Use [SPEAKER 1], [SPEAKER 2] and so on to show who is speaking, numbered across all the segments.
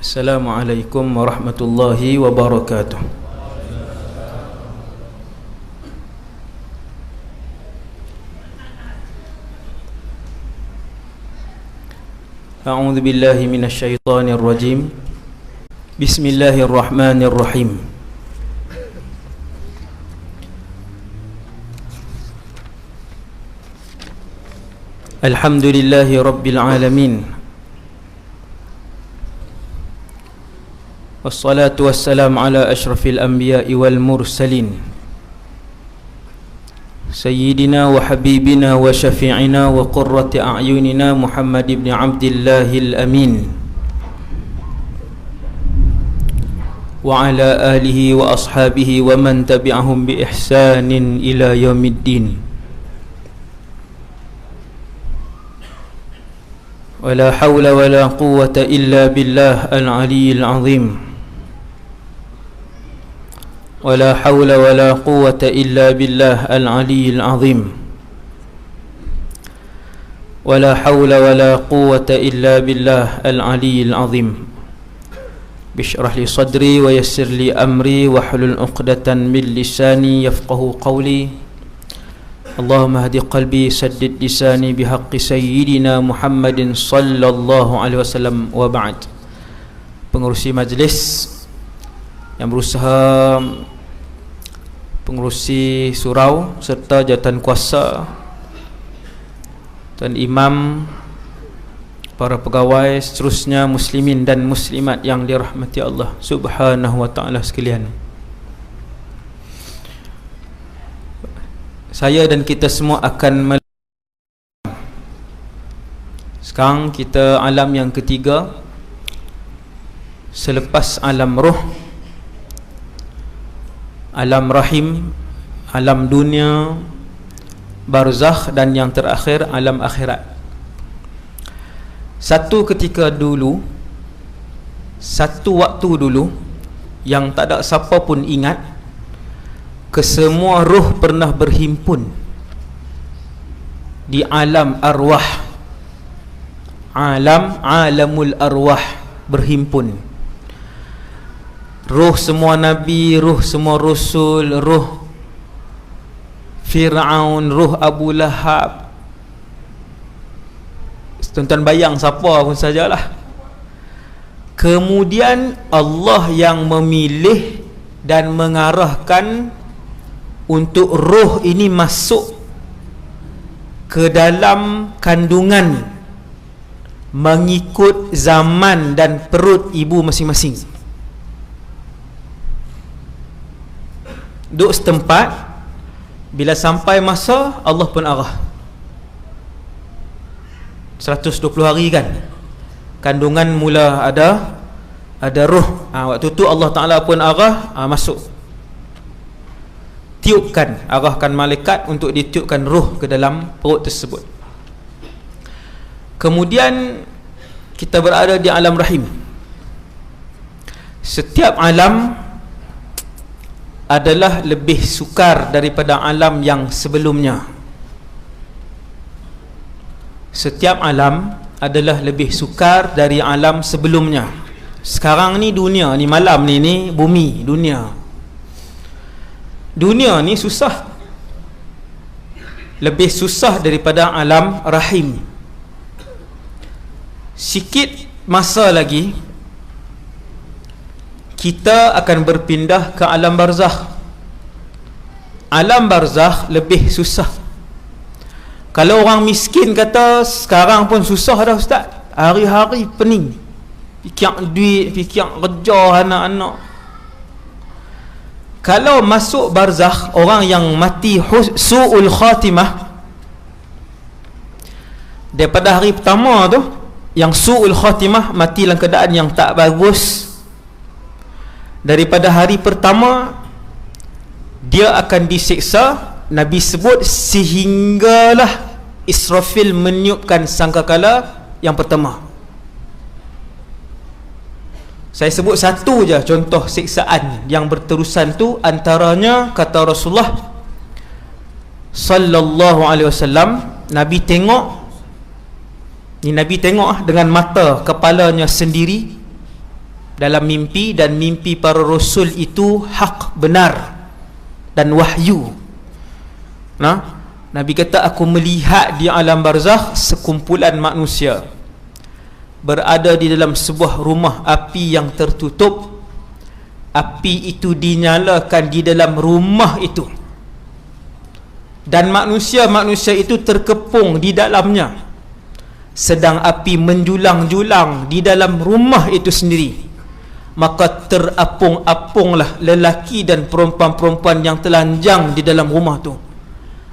[SPEAKER 1] Assalamualaikum warahmatullahi wabarakatuh. A'udzu billahi minasy syaithanir rajim. Bismillahirrahmanirrahim. Alhamdulillahi rabbil alamin. Wassalatu wassalamu ala asyrafil anbiya'i wal mursalin Sayyidina wa habibina wa syafi'ina wa qurrati a'yunina Muhammad ibn Abdillahil amin wa ala alihi wa ashabihi wa man tabi'ahum bi ihsanin ila yaumiddin. Wa la hawla wa la quwwata illa billah al-aliyyil azim. ولا حول ولا قوة إلا بالله العلي العظيم ولا حول ولا قوة إلا بالله العلي العظيم بشرح لي صدري ويسر لي أمري واحلل عقدة من لساني يفقه قولي اللهم اهد قلبي سدد لساني بحق سيدنا محمد صلى الله عليه وسلم وبعد. Pengurusi majlis yang berusaha, pengurusi surau serta jawatan kuasa, dan imam, para pegawai, seterusnya muslimin dan muslimat yang dirahmati Allah Subhanahu wa ta'ala sekalian. Saya dan kita semua akan sekarang kita alam yang ketiga selepas alam roh, alam rahim, alam dunia, barzakh, dan yang terakhir alam akhirat. Satu ketika dulu, satu waktu dulu yang tak ada siapa pun ingat, kesemua roh pernah berhimpun di alam arwah, alamul arwah berhimpun. Roh semua Nabi, roh semua Rasul, roh Fir'aun, roh Abu Lahab. Tuan-tuan bayang siapa pun sajalah. Kemudian Allah yang memilih dan mengarahkan untuk roh ini masuk ke dalam kandungan mengikut zaman dan perut ibu masing-masing. Duk setempat, bila sampai masa Allah pun arah 120 hari kan, kandungan mula ada roh. Waktu tu Allah Ta'ala pun arah, masuk, tiupkan, arahkan malaikat untuk ditiupkan roh ke dalam perut tersebut. Kemudian kita berada di alam rahim. Setiap alam adalah lebih sukar daripada alam yang sebelumnya. Setiap alam adalah lebih sukar dari alam sebelumnya. Sekarang ni dunia ni, malam ni bumi, dunia ni susah, lebih susah daripada alam rahim. Sikit masa lagi kita akan berpindah ke alam barzakh. Alam barzakh lebih susah. Kalau orang miskin kata sekarang pun susah dah ustaz, hari-hari pening, fikir duit, fikir kerja anak-anak. Kalau masuk barzakh, orang yang mati su'ul khatimah, daripada hari pertama tu, yang su'ul khatimah, mati dalam keadaan yang tak bagus, daripada hari pertama dia akan disiksa. Nabi sebut sehinggalah Israfil meniupkan sangkakala yang pertama. Saya sebut satu je contoh siksaan yang berterusan tu. Antaranya kata Rasulullah sallallahu alaihi wasallam, Nabi tengok dengan mata kepalanya sendiri dalam mimpi, dan mimpi para rasul itu hak, benar dan wahyu. Nabi kata, aku melihat di alam barzakh sekumpulan manusia berada di dalam sebuah rumah api yang tertutup. Api itu dinyalakan di dalam rumah itu, dan manusia-manusia itu terkepung di dalamnya, sedang api menjulang-julang di dalam rumah itu sendiri. Maka terapung-apunglah lelaki dan perempuan-perempuan yang telanjang di dalam rumah tu.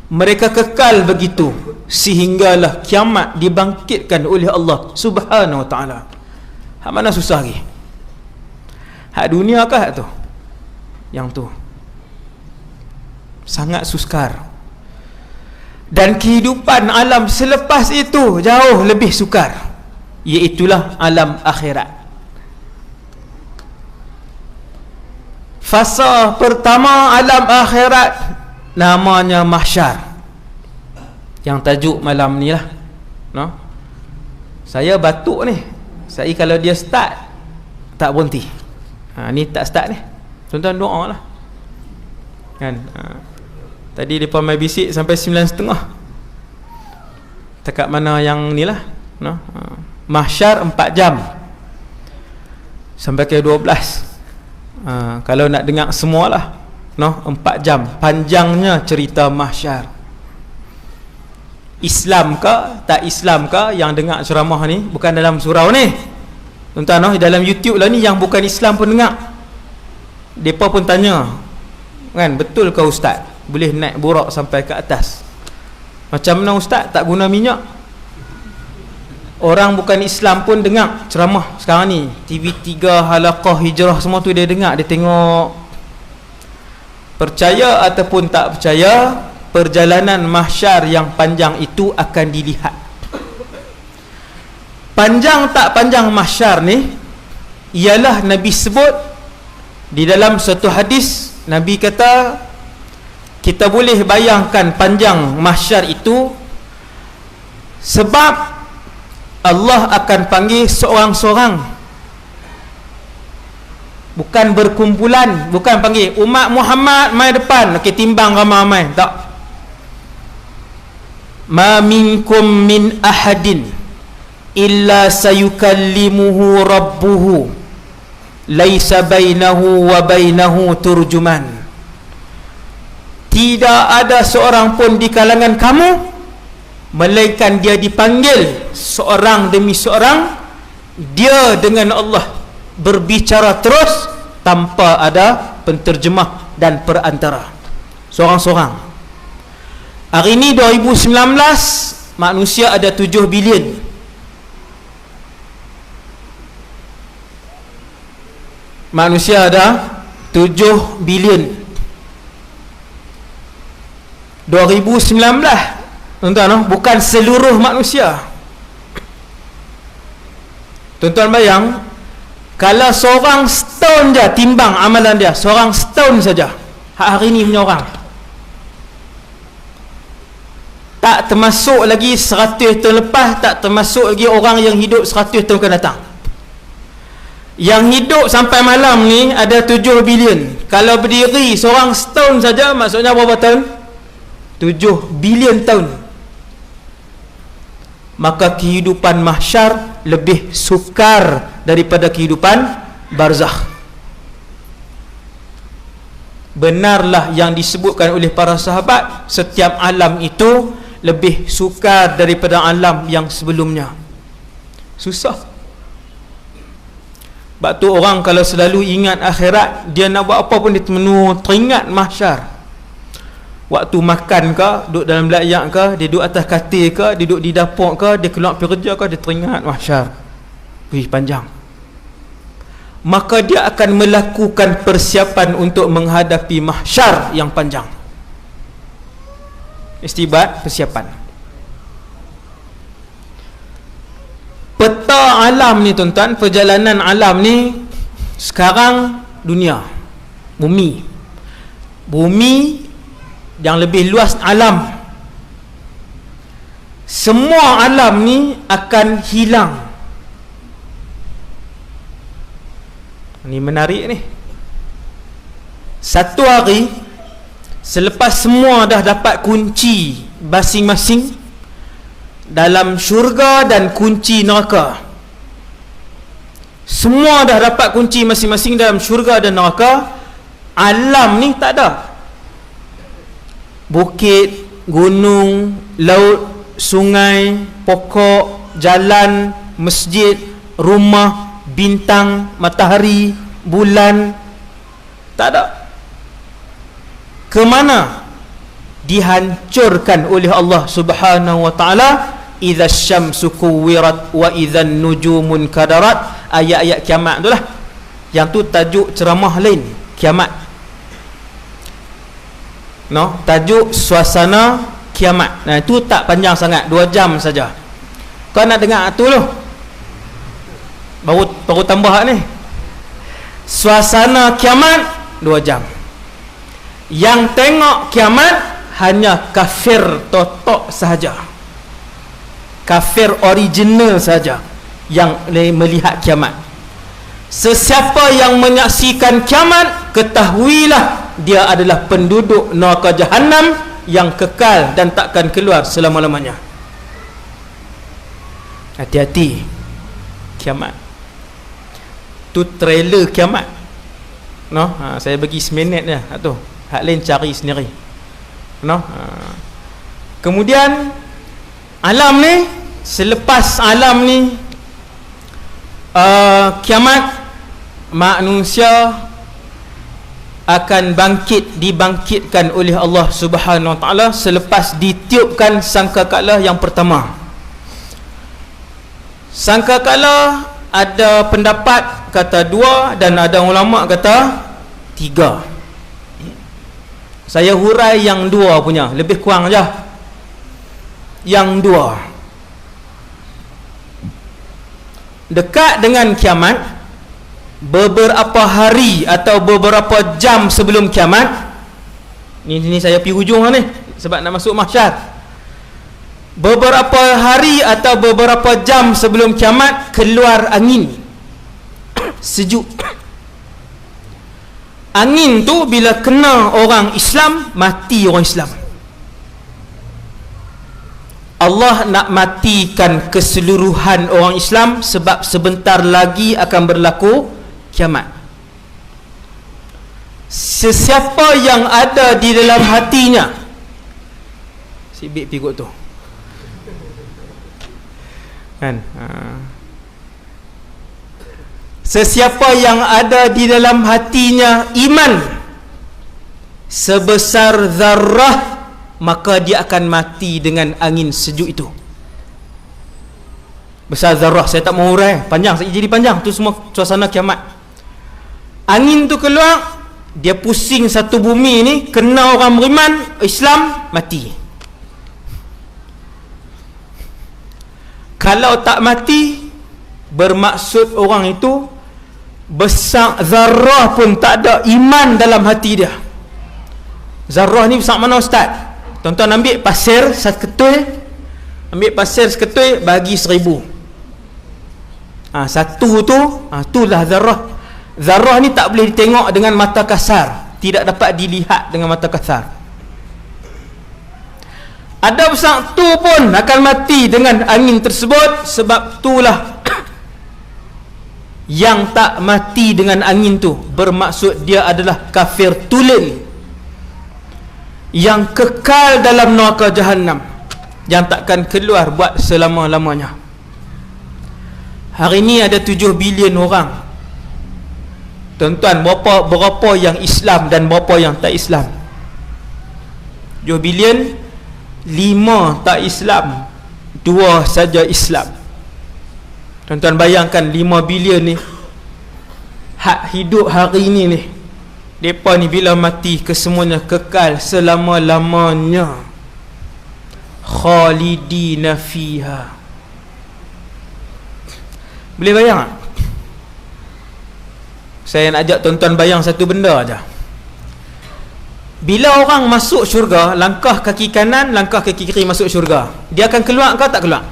[SPEAKER 1] Mereka kekal begitu sehinggalah kiamat dibangkitkan oleh Allah Subhanahu wa ta'ala. Hak mana susah lagi? Hak dunia kah tu? Yang tu sangat sukar. Dan kehidupan alam selepas itu jauh lebih sukar, iaitulah alam akhirat. Fasa pertama alam akhirat namanya mahsyar, yang tajuk malam ni lah. Saya batuk ni, saya kalau dia start tak berhenti. Ni tak start ni, tuan-tuan doa lah kan. Tadi mereka main bisik sampai 9.30. Dekat mana yang ni lah, mahsyar 4 jam sampai ke 12. Kalau nak dengar semualah, 4 jam panjangnya cerita mahsyar. Islam ke tak Islam ke yang dengar ceramah ni, bukan dalam surau ni tuan-tuan, dalam YouTube lah ni, yang bukan Islam pun dengar. Mereka pun tanya kan, betul ke ustaz boleh naik burak sampai ke atas? Macam mana ustaz tak guna minyak? Orang bukan Islam pun dengar ceramah sekarang ni. TV3, Halaqah Hijrah, semua tu dia dengar, dia tengok. Percaya ataupun tak percaya, perjalanan mahsyar yang panjang itu akan dilihat. Panjang tak panjang mahsyar ni ialah Nabi sebut di dalam satu hadis. Nabi kata, kita boleh bayangkan panjang mahsyar itu sebab Allah akan panggil seorang-seorang, bukan berkumpulan, bukan panggil umat Muhammad mai depan, okey timbang ramai-ramai, tak. Ma minkum min ahadin illa sayukallimuhu rabbuhu laisa bainahu wa bainahu turjuman. Tidak ada seorang pun di kalangan kamu melainkan dia dipanggil seorang demi seorang, dia dengan Allah berbicara terus tanpa ada penterjemah dan perantara, seorang-seorang. Hari ini 2019, manusia ada 7 bilion. Manusia ada 7 bilion. 2019 tuan-tuan, bukan seluruh manusia. Tuan-tuan bayang, kalau seorang setahun je timbang amalan dia, seorang setahun saja, hari ni punya orang, tak termasuk lagi 100 tahun lepas, tak termasuk lagi orang yang hidup 100 tahun akan datang. Yang hidup sampai malam ni ada 7 bilion. Kalau berdiri seorang setahun saja, maksudnya berapa tahun? 7 bilion tahun. Maka kehidupan mahsyar lebih sukar daripada kehidupan barzakh. Benarlah yang disebutkan oleh para sahabat, setiap alam itu lebih sukar daripada alam yang sebelumnya. Susah. Sebab tu orang kalau selalu ingat akhirat, dia nak buat apa pun dia teringat mahsyar. Waktu makan ke, duduk dalam layak ke, dia duduk atas katil ke, dia duduk di dapur ke, dia keluar pergi kerja ke, dia teringat mahsyar. Wih, panjang. Maka dia akan melakukan persiapan untuk menghadapi mahsyar yang panjang. Istibat persiapan. Peta alam ni tuan-tuan, perjalanan alam ni sekarang dunia, bumi yang lebih luas alam, semua alam ni akan hilang. Ni menarik ni. Satu hari selepas semua dah dapat kunci masing-masing dalam syurga dan kunci neraka, semua dah dapat kunci masing-masing dalam syurga dan neraka, alam ni tak ada. Bukit, gunung, laut, sungai, pokok, jalan, masjid, rumah, bintang, matahari, bulan, tak ada. Kemana? Dihancurkan oleh Allah Subhanahu wa ta'ala. Idza syamsu kuwirat wa idza nujumun kadarat. Ayat-ayat kiamat tu lah. Yang tu tajuk ceramah lain, kiamat. No, tajuk suasana kiamat. Nah, itu tak panjang sangat, 2 jam saja. Kau nak dengar tu loh. Baru tambah ni. Suasana kiamat 2 jam. Yang tengok kiamat hanya kafir totok sahaja. Kafir original saja yang melihat kiamat. Sesiapa yang menyaksikan kiamat, ketahuilah dia adalah penduduk neraka Jahannam yang kekal dan takkan keluar selama-lamanya. Hati-hati kiamat. Tu trailer kiamat. No, saya bagi seminit je tu. Hak lain cari sendiri. No. Kemudian alam ni, selepas alam ni kiamat, manusia akan dibangkitkan oleh Allah Subhanahu wa ta'ala selepas ditiupkan sangkakala yang pertama. Sangkakala ada pendapat kata 2 dan ada ulama kata 3. Saya hurai yang 2 punya, lebih kurang je. Yang 2 dekat dengan kiamat, beberapa hari atau beberapa jam sebelum kiamat. Ni saya pergi hujung ni sebab nak masuk mahsyar. Beberapa hari atau beberapa jam sebelum kiamat, keluar angin sejuk. Angin tu bila kena orang Islam, mati orang Islam. Allah nak matikan keseluruhan orang Islam sebab sebentar lagi akan berlaku kiamat. Sesiapa yang ada di dalam hatinya, sibik pikut tu kan, sesiapa yang ada di dalam hatinya iman sebesar zarrah, maka dia akan mati dengan angin sejuk itu. Besar zarrah, saya tak mau urai, panjang, jadi panjang tu semua suasana kiamat. Angin tu keluar, dia pusing satu bumi ni, kena orang beriman Islam, mati. Kalau tak mati, bermaksud orang itu besar zarrah pun tak ada iman dalam hati dia. Zarrah ni besar mana ustaz? Tuan-tuan ambil pasir seketui, bagi 1000. Satu tu, itulah zarrah. Zarrah ni tak boleh ditengok dengan mata kasar, tidak dapat dilihat dengan mata kasar. Ada besar tu pun akan mati dengan angin tersebut. Sebab itulah yang tak mati dengan angin tu bermaksud dia adalah kafir tulen yang kekal dalam neraka Jahannam, yang takkan keluar buat selama-lamanya. Hari ni ada 7 bilion orang. Tuan-tuan, berapa yang Islam dan berapa yang tak Islam? 7 bilion, 5 tak Islam, 2 saja Islam. Tuan-tuan bayangkan 5 bilion ni, hak hidup hari ni ni, mereka ni bila mati kesemuanya kekal selama-lamanya, khalidina fiha. Boleh bayang tak? Saya nak ajak tuan-tuan bayang satu benda aja. Bila orang masuk syurga, langkah kaki kanan, langkah kaki kiri masuk syurga, dia akan keluar ke tak keluar?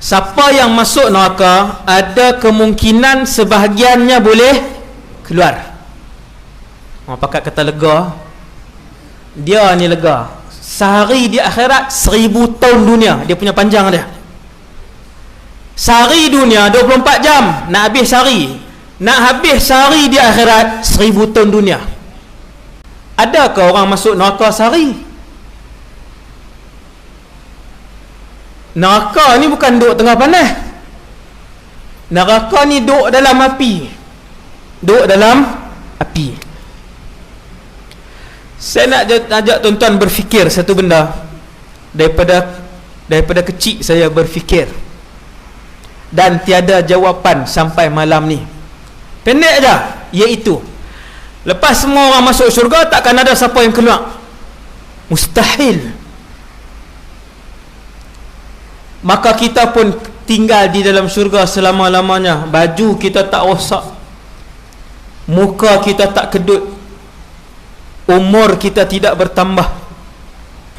[SPEAKER 1] siapa yang masuk neraka ada kemungkinan sebahagiannya boleh keluar. Pakat kata lega, dia ni lega. Sehari di akhirat 1000 tahun dunia, dia punya panjang dia. Sehari dunia 24 jam, nak habis sehari. Nak habis sehari di akhirat 1000 tahun dunia. Adakah orang masuk neraka sehari? Neraka ni bukan duduk tengah panas. Neraka ni duduk dalam api. Duduk dalam api. Saya nak ajak tuan-tuan berfikir satu benda. Daripada kecil saya berfikir, dan tiada jawapan sampai malam ni. Pendek aja, iaitu lepas semua orang masuk syurga, takkan ada siapa yang keluar. Mustahil. Maka kita pun tinggal di dalam syurga selama-lamanya. Baju kita tak rosak, muka kita tak kedut, umur kita tidak bertambah,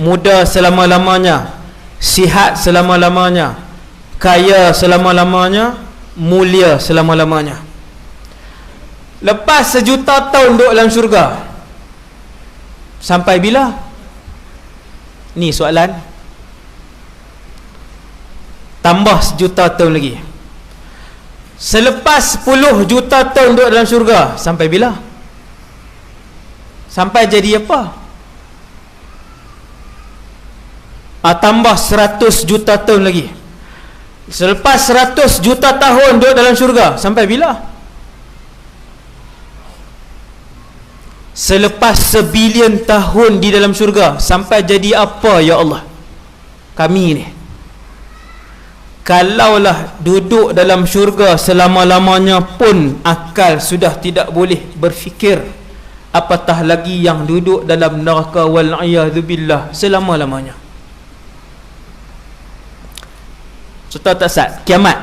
[SPEAKER 1] muda selama-lamanya, sihat selama-lamanya, kaya selama-lamanya, mulia selama-lamanya. Lepas 1 juta tahun duduk dalam syurga, sampai bila? Ni soalan. Tambah 1 juta tahun lagi. Selepas 10 juta tahun duduk dalam syurga, sampai bila? Sampai jadi apa? Tambah 100 juta tahun lagi. Selepas 100 juta tahun duduk dalam syurga, sampai bila? Selepas 1 bilion tahun di dalam syurga, sampai jadi apa ya Allah kami ni? Kalaulah duduk dalam syurga selama-lamanya pun akal sudah tidak boleh berfikir, apatah lagi yang duduk dalam neraka wal'iyadzubillah selama-lamanya. Contoh tak sat, kiamat.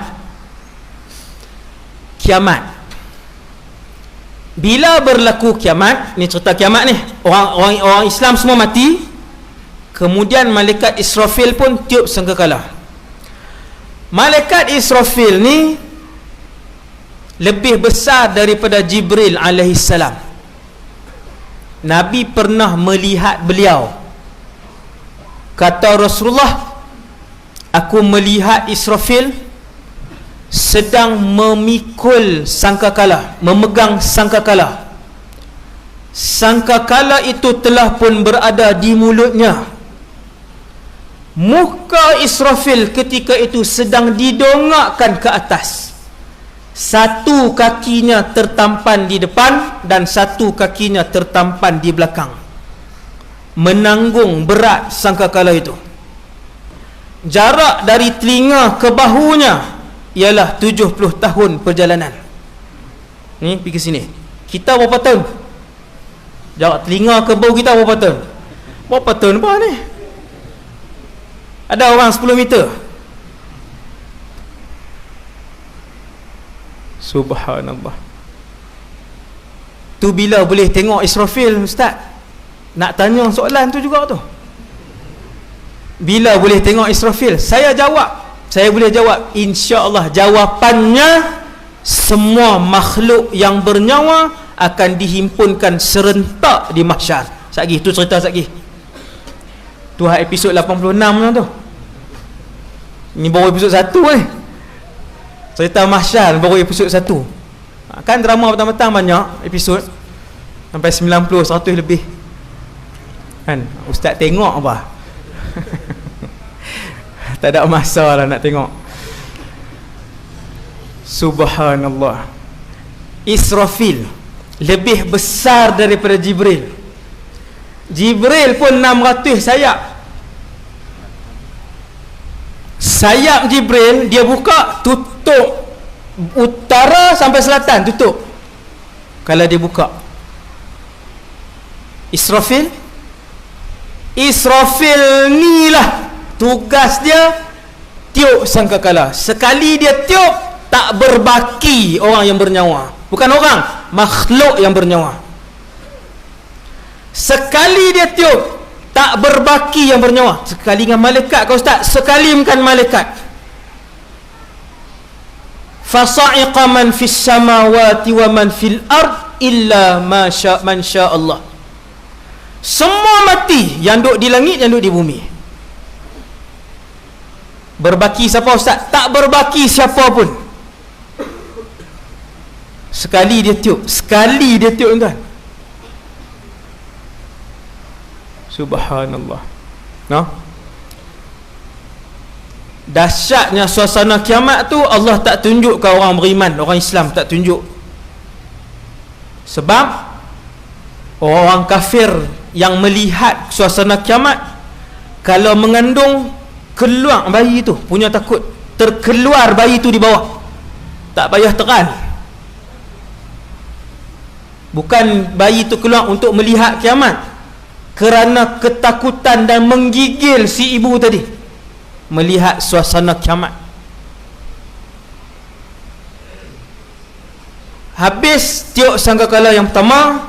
[SPEAKER 1] Bila berlaku kiamat, ni cerita kiamat ni, orang Islam semua mati, kemudian malaikat Israfil pun tiup sangkakala. Malaikat Israfil ni lebih besar daripada Jibril alaihissalam. Nabi pernah melihat beliau. Kata Rasulullah, aku melihat Israfil sedang memikul sangkakala, memegang sangkakala. Sangkakala itu telah pun berada di mulutnya. Muka Israfil ketika itu sedang didongakkan ke atas. Satu kakinya tertampan di depan dan satu kakinya tertampan di belakang, menanggung berat sangkakala itu. Jarak dari telinga ke bahunya ialah 70 tahun perjalanan. Ni pergi sini. Kita berapa tahun? Jarak telinga ke bahu kita berapa tahun? Berapa tahun apa ni? Ada orang 10 meter. Subhanallah. Tu bila boleh tengok Israfil, Ustaz? Nak tanya soalan tu juga tu. Bila boleh tengok Israfil? Saya boleh jawab, insya-Allah jawapannya semua makhluk yang bernyawa akan dihimpunkan serentak di mahsyar. Satgi tu cerita satgi. Tu episod 86 tu. Ni baru episod 1 ni. Cerita mahsyar baru episod 1. Kan drama petang-petang banyak episod, sampai 90 100 lebih. Kan ustaz tengok apa? Tak ada masa lah nak tengok. Subhanallah. Israfil lebih besar daripada Jibril. Jibril pun 600 sayap. Sayap Jibril dia buka, tutup utara sampai selatan, tutup. Kalau dia buka. Israfil ni lah tugas dia tiup sangkakala. Sekali dia tiup, tak berbaki orang yang bernyawa. Bukan orang, makhluk yang bernyawa. Sekali dia tiup, tak berbaki yang bernyawa. Sekali dengan malaikat kau ustaz, sekali bukan malaikat. fasa'iqa man fis samawati wa man fil ard illa man sya Allah. Semua mati, yang duduk di langit, yang duduk di bumi. Berbaki siapa ustaz? Tak berbaki siapa pun. Sekali dia tiup tuan. Subhanallah. Dahsyatnya suasana kiamat tu Allah tak tunjuk ke orang beriman, orang Islam tak tunjuk. Sebab orang kafir yang melihat suasana kiamat, kalau mengandung, keluar bayi tu punya takut terkeluar bayi tu di bawah, tak payah tekan. Bukan bayi tu keluar untuk melihat kiamat, kerana ketakutan dan menggigil si ibu tadi melihat suasana kiamat. Habis tiup sangkakala yang pertama,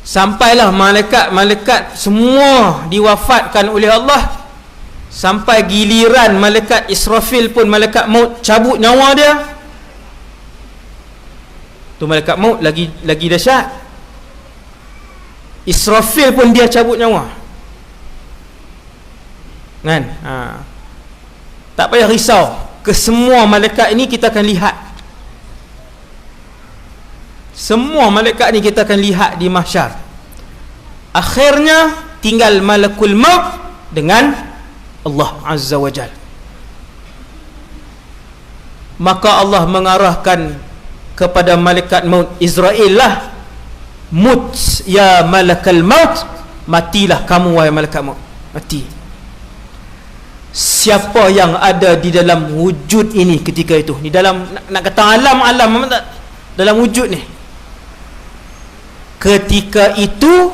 [SPEAKER 1] sampailah malaikat semua diwafatkan oleh Allah, sampai giliran malaikat Israfil pun, malaikat maut, cabut nyawa dia. Tu malaikat maut lagi dahsyat. Israfil pun dia cabut nyawa, kan? Tak payah risau, kesemua malaikat ini kita akan lihat. Semua malaikat ni kita akan lihat di mahsyar. Akhirnya tinggal malakul maut dengan Allah Azza wa Jal. Maka Allah mengarahkan kepada malaikat maut Israel lah, mut ya malakal maut, matilah kamu wahai malaikat maut, mati. Siapa yang ada di dalam wujud ini ketika itu, di dalam nak kata alam tak, dalam wujud ni, ketika itu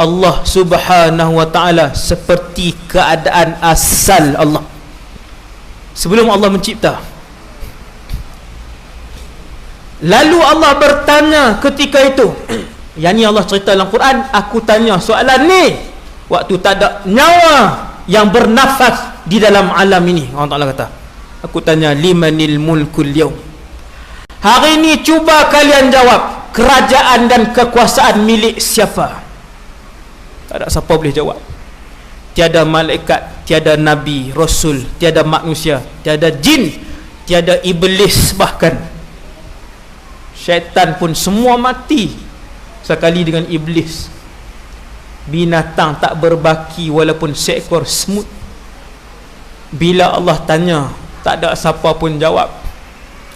[SPEAKER 1] Allah Subhanahu wa ta'ala seperti keadaan asal Allah sebelum Allah mencipta. Lalu Allah bertanya ketika itu, yang ni Allah cerita dalam Quran, aku tanya soalan ni waktu tak ada nyawa yang bernafas di dalam alam ini. Allah Ta'ala kata, aku tanya, limanil mulkul yaum, hari ini cuba kalian jawab, kerajaan dan kekuasaan milik siapa? Tak ada siapa boleh jawab. Tiada malaikat, tiada nabi, rasul, tiada manusia, tiada jin, tiada iblis, bahkan syaitan pun semua mati sekali dengan iblis. Binatang tak berbaki walaupun seekor semut. Bila Allah tanya, tak ada siapa pun jawab.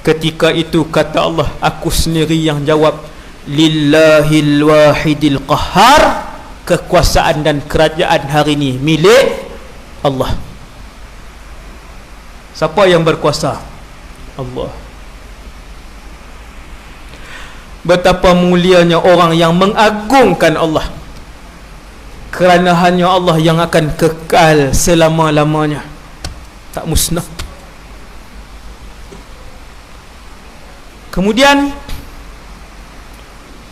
[SPEAKER 1] Ketika itu kata Allah, aku sendiri yang jawab. Lillahil wahidil qahhar, kekuasaan dan kerajaan hari ini milik Allah. Siapa yang berkuasa? Allah. Betapa mulianya orang yang mengagungkan Allah, kerana hanya Allah yang akan kekal selama-lamanya, tak musnah. Kemudian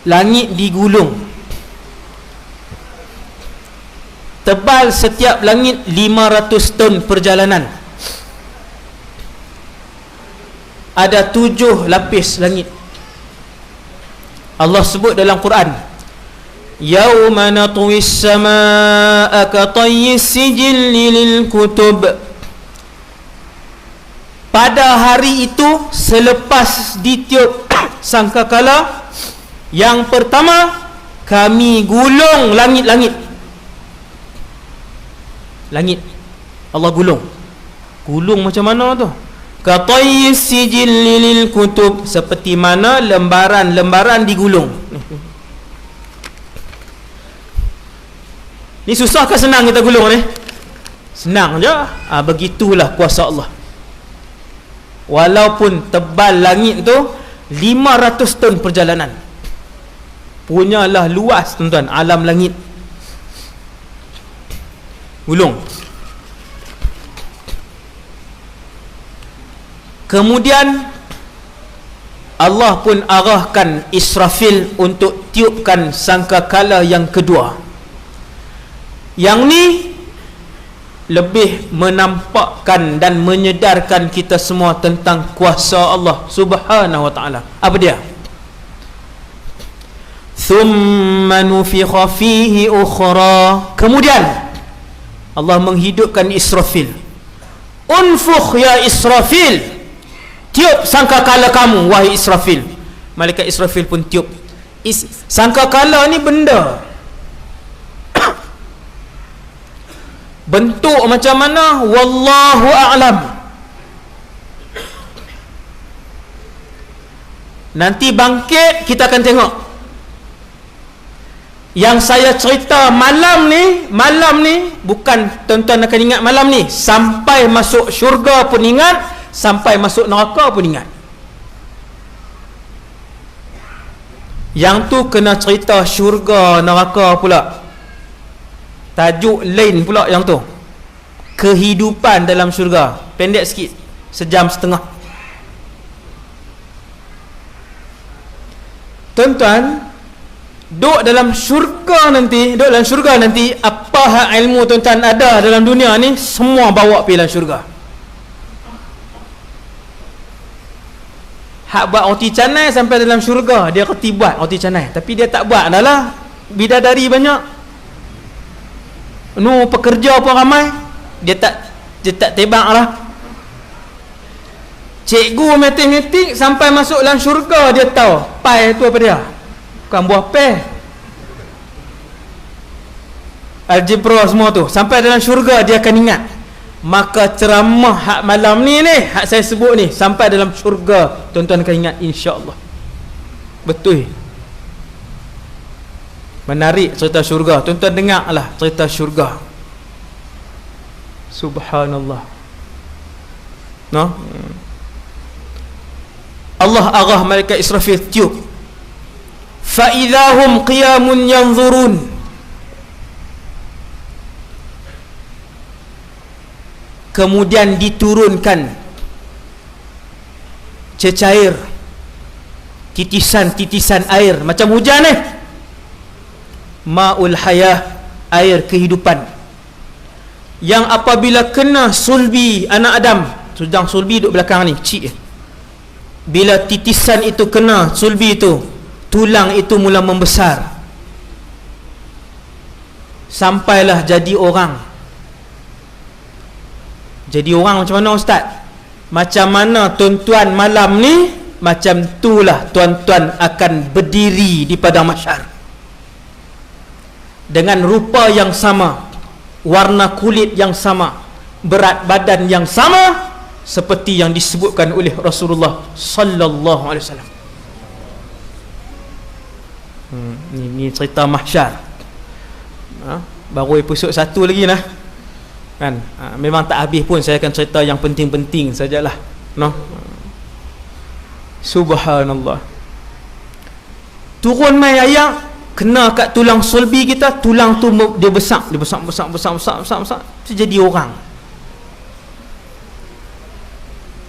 [SPEAKER 1] langit digulung, tebal setiap langit 500 ton perjalanan. Ada 7 lapis langit. Allah sebut dalam Quran, yauma natwis samaa'a ka tayyis sijilli lil kutub. Pada hari itu, selepas ditiup sangkakala yang pertama, kami gulung langit-langit. Langit Allah gulung. Gulung macam mana tu? Katayyis sijilli lil kutub, seperti mana lembaran-lembaran digulung. Ni susah ke senang kita gulung ni? Senang je. Begitulah kuasa Allah. Walaupun tebal langit tu 500 ton perjalanan, punyalah luas tuan-tuan alam langit. Gulung. Kemudian Allah pun arahkan Israfil untuk tiupkan sangkakala yang kedua. Yang ni lebih menampakkan dan menyedarkan kita semua tentang kuasa Allah Subhanahu wa ta'ala. Apa dia? Thumma nufikha fihi ukhra. Kemudian Allah menghidupkan Israfil. Unfukh ya Israfil. Tiup sangkakala kamu wahai Israfil. Malaikat Israfil pun tiup. Sangkakala ni benda. Bentuk macam mana? Wallahu a'lam. Nanti bangkit kita akan tengok. Yang saya cerita malam ni bukan tuan-tuan akan ingat malam ni, sampai masuk syurga pun ingat, sampai masuk neraka pun ingat. Yang tu kena cerita syurga neraka pula. Tajuk lain pula yang tu. Kehidupan dalam syurga. Pendek sikit, 1.5 jam. Tuan-tuan, duduk dalam syurga nanti, apa hak ilmu tuan-tuan ada dalam dunia ni, semua bawa pergi dalam syurga. Hak buat roti canai sampai dalam syurga, dia reti buat roti canai, tapi dia tak buat dah lah. Bidadari banyak, pekerja pun ramai, dia tak tebak lah. Cikgu matematik sampai masuk dalam syurga, dia tahu pai tu apa dia, bukan buah peh. Algebra semua tu sampai dalam syurga dia akan ingat. Maka ceramah hak malam ni hak saya sebut ni, sampai dalam syurga tuan-tuan akan ingat, insya-Allah. Betul. Menarik cerita syurga. Tuan-tuan dengarlah cerita syurga. Subhanallah. Allah arah malaikat Israfil tiup. Fa idahum qiyamun yanzurun. Kemudian diturunkan cecair, titisan-titisan air macam hujan ma'ul hayah, air kehidupan, yang apabila kena sulbi anak Adam, sedang sulbi duduk belakang ni kecil, bila titisan itu kena sulbi itu, tulang itu mula membesar sampailah jadi orang. Jadi orang macam mana ustaz? Macam mana tuan-tuan malam ni, macam itulah tuan-tuan akan berdiri di padang mahsyar dengan rupa yang sama, warna kulit yang sama, berat badan yang sama, seperti yang disebutkan oleh Rasulullah sallallahu alaihi wasallam. Ini cerita mahsyar. Baru episod 1 lagi lah kan. Memang tak habis pun, saya akan cerita yang penting-penting sajalah. Subhanallah. Turun mai ayat, kena kat tulang sulbi kita, tulang tu dia besar, jadi orang.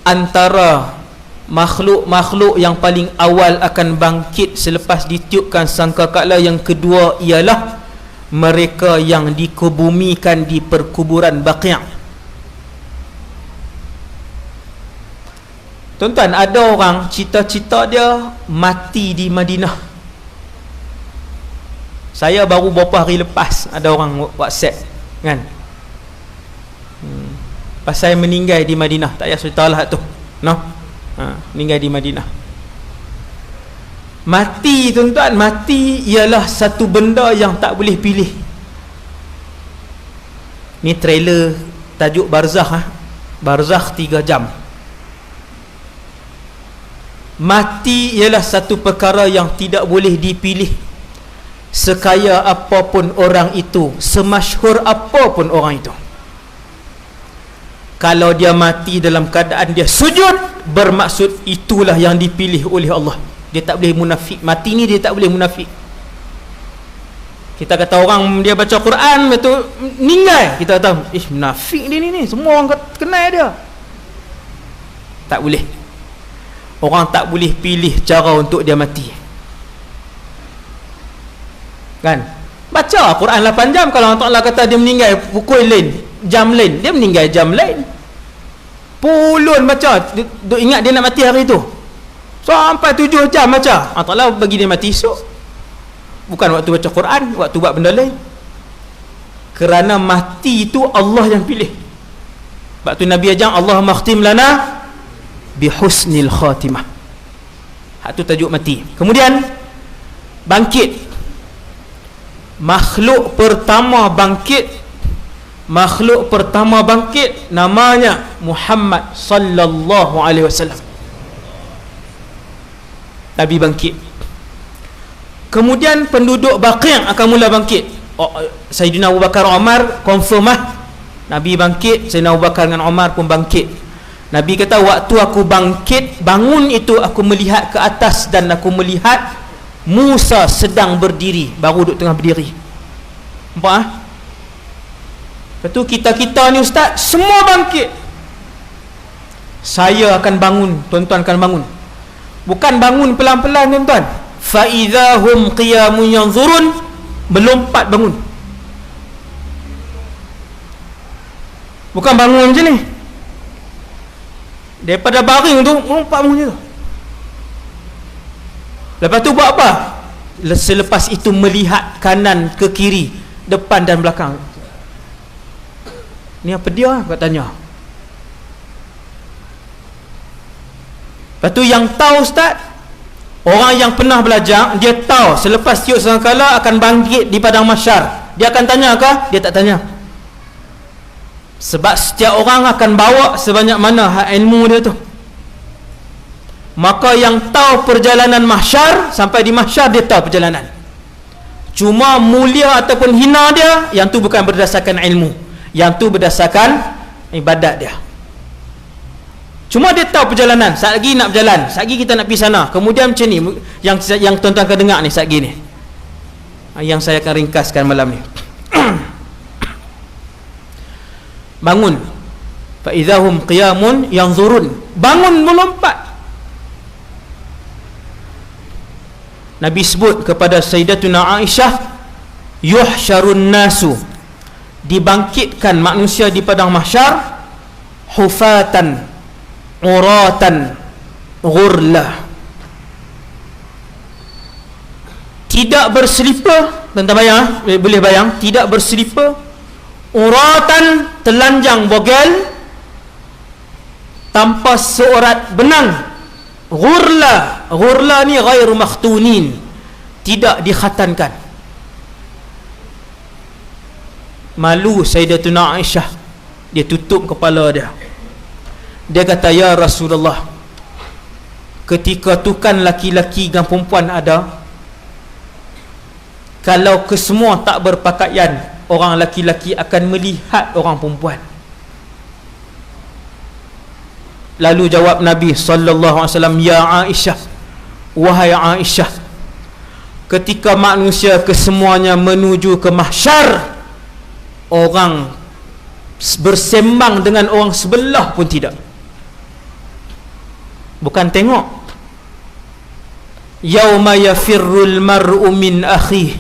[SPEAKER 1] Antara makhluk-makhluk yang paling awal akan bangkit selepas ditiupkan sangkakala yang kedua ialah mereka yang dikebumikan di perkuburan Baqi'. Tuan-tuan, ada orang cita-cita dia mati di Madinah. Saya baru beberapa hari lepas ada orang WhatsApp kan, pasal meninggal di Madinah. Tak payah ceritalah tu, meninggal di Madinah. Mati, tuan-tuan, mati ialah satu benda yang tak boleh pilih. Ni trailer tajuk Barzakh, Barzakh 3 jam. Mati ialah satu perkara yang tidak boleh dipilih. Sekaya apapun orang itu, semasyhur apapun orang itu, kalau dia mati dalam keadaan dia sujud, bermaksud itulah yang dipilih oleh Allah. Dia tak boleh munafik. Mati ni dia tak boleh munafik. Kita kata orang dia baca Quran betul meninggal, kita kata munafik dia ni, semua orang kenal dia. Tak boleh. Orang tak boleh pilih cara untuk dia mati kan. Baca Quran 8 jam, kalau Allah Ta'ala kata dia meninggal pukul lain, jam lain, dia meninggal jam lain. Pulun baca, duk ingat dia nak mati hari tu, sampai 7 jam baca. Allah Ta'ala bagi dia mati esok. Bukan waktu baca Quran, waktu buat benda lain. Kerana mati itu Allah yang pilih. Sebab tu Nabi ajang, Allahumma khtim lana bihusnil khatimah. Hak tu tajuk mati. Kemudian bangkit. Makhluk pertama bangkit namanya Muhammad sallallahu alaihi wasallam. Nabi bangkit. Kemudian penduduk Baqi' akan mula bangkit. Sayyidina Abu Bakar, Umar confirm Nabi bangkit, Sayyidina Abu Bakar dengan Umar pun bangkit. Nabi kata, waktu aku bangkit, bangun itu aku melihat ke atas dan aku melihat Musa sedang berdiri, baru duduk tengah berdiri. Nampak? Lepas tu kita ni ustaz, semua bangkit. Saya akan bangun, tuan-tuan akan bangun. Bukan bangun pelan-pelan tuan-tuan. Fa idzahum qiyamun yanzurun, melompat bangun. Bukan bangun macam ni. Daripada baring tu melompat bangun je tu. Lepas tu buat apa? Selepas itu melihat kanan ke kiri, depan dan belakang. Ni apa dia? Kau tanya. Lepas tu yang tahu ustaz, orang yang pernah belajar, dia tahu selepas tiup sangkala akan bangkit di padang mahsyar. Dia akan tanya ke? Dia tak tanya. Sebab setiap orang akan bawa sebanyak mana hak ilmu dia tu. Maka yang tahu perjalanan mahsyar, sampai di mahsyar dia tahu perjalanan. Cuma mulia ataupun hina dia, yang tu bukan berdasarkan ilmu, yang tu berdasarkan ibadat dia. Cuma dia tahu perjalanan, saat lagi nak berjalan, saat lagi kita nak pergi sana. Kemudian macam ni, yang tuan-tuan akan dengar ni saat lagi ni, yang saya akan ringkaskan malam ni. Bangun, fa idzahum qiyamun yanzurun, bangun melompat. Nabi sebut kepada Sayyidatuna Aisyah, yuhsyarun nasu, dibangkitkan manusia di padang mahsyar, hufatan uratan ghurla, tidak berselipar. Tuan-tuan bayang, boleh bayang, tidak berselipar, uratan telanjang bogel, tanpa seorat benang. Ghurla, ghurla ni ghairu makhtunin, tidak dikhatankan. Malu Sayyidatuna Aisyah, dia tutup kepala dia. Dia kata, ya Rasulullah, ketika tu kan laki-laki dan perempuan ada, kalau kesemua tak berpakaian, orang laki-laki akan melihat orang perempuan. Lalu jawab Nabi sallallahu alaihi wasallam, ya Aisyah, wahai Aisyah, ketika manusia kesemuanya menuju ke mahsyar, orang bersembang dengan orang sebelah pun tidak. Bukan tengok. Yauma yafirrul mar'u min akhihi,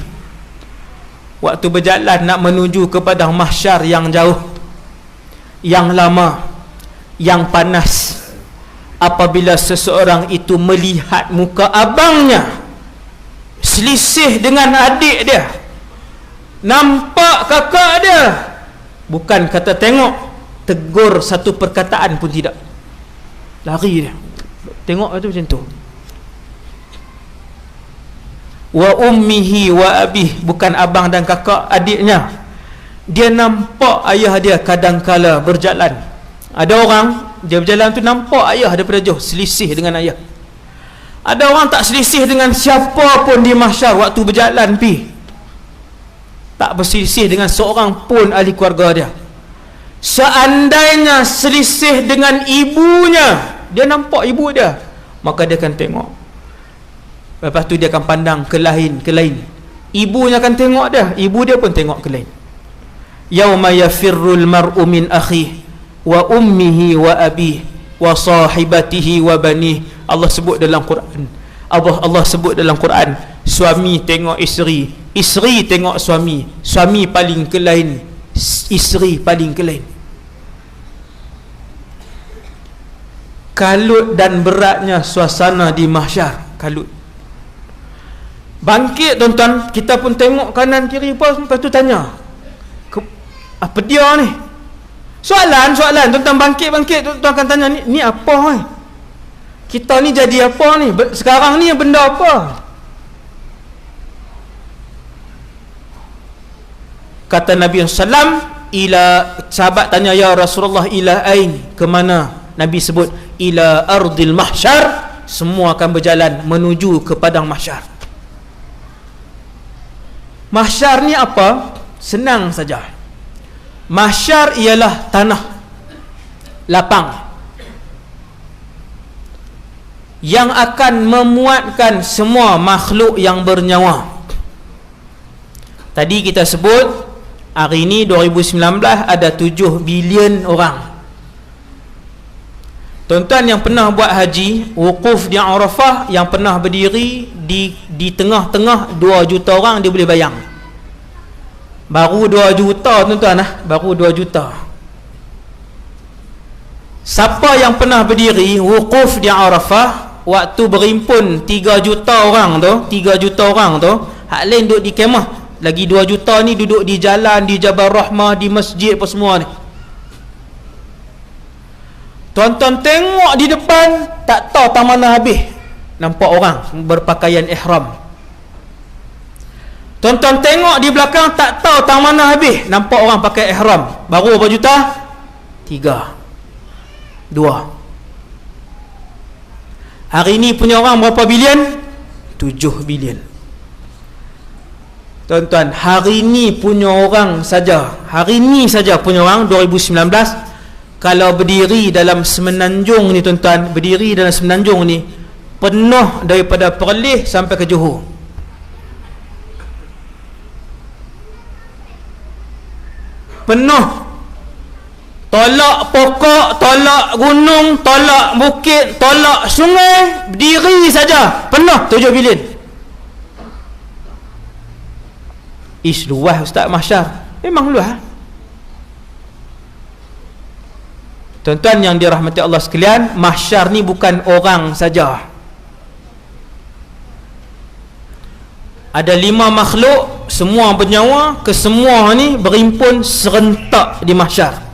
[SPEAKER 1] waktu berjalan nak menuju ke padang mahsyar yang jauh, yang lama, yang panas, apabila seseorang itu melihat muka abangnya selisih dengan adik dia, nampak kakak dia, bukan kata tengok, tegur satu perkataan pun tidak, lari dia. Tengok tu macam tu. Wa ummihi wa abih, bukan abang dan kakak, adiknya. Dia nampak ayah dia kadangkala berjalan. Ada orang dia berjalan tu nampak ayah daripada jauh, selisih dengan ayah. Ada orang tak selisih dengan siapa pun di mahsyar waktu berjalan pi, tak berselisih dengan seorang pun ahli keluarga dia. Seandainya selisih dengan ibunya, dia nampak ibu dia, maka dia akan tengok. Lepas tu dia akan pandang ke lain. Ibunya akan tengok dia, ibu dia pun tengok ke lain. Yauma yafirrul mar'u min akhihi wa ummihi wa abihi wa sahibatihi wa banihi. Allah sebut dalam Quran, Allah sebut dalam Quran, suami tengok isteri, isteri tengok suami, suami paling ke lain, isteri paling kelain. Kalut dan beratnya suasana di mahsyar. Kalut. Bangkit tuan-tuan, kita pun tengok kanan kiri pun, lepas tu tanya, apa dia ni? Soalan tuan-tuan, bangkit tuan-tuan akan tanya, ni apa ni? Kita ni jadi apa ni? Sekarang ni benda apa? Kata Nabi SAW, sahabat tanya, ya Rasulullah, ila ain, ke mana? Nabi sebut, ila ardil mahsyar. Semua akan berjalan menuju ke padang mahsyar. Mahsyar ni apa? Senang saja. Mahsyar ialah tanah lapang yang akan memuatkan semua makhluk yang bernyawa. Tadi kita sebut hari ini 2019 ada 7 bilion orang. Tuan-tuan yang pernah buat haji, wukuf di Arafah, yang pernah berdiri di tengah-tengah 2 juta orang, dia boleh bayang. Baru 2 juta tuan-tuan, baru 2 juta. Siapa yang pernah berdiri wukuf di Arafah waktu berimpun 3 juta orang tu, hak lain duduk di kemah, lagi 2 juta ni duduk di jalan, di Jabal Rahmah, di masjid apa semua ni. Tuan-tuan tengok di depan, tak tahu tak mana habis nampak orang berpakaian ihram. Tuan-tuan tengok di belakang, tak tahu tak mana habis nampak orang pakai ihram. Baru berapa juta? 3 2. Hari ni punya orang berapa bilion? 7 bilion. Tuan-tuan, hari ni punya orang saja, punya orang 2019, kalau berdiri dalam semenanjung ni tuan-tuan, berdiri dalam semenanjung ni penuh daripada Perlis sampai ke Johor. Penuh. Tolak pokok, tolak gunung, tolak bukit, tolak sungai, berdiri saja penuh 7 bilion. Luas Ustaz mahsyar. Memang luas. Tuan-tuan yang dirahmati Allah sekalian, mahsyar ni bukan orang saja. Ada 5 makhluk, semua bernyawa, kesemua ni berimpun serentak di mahsyar.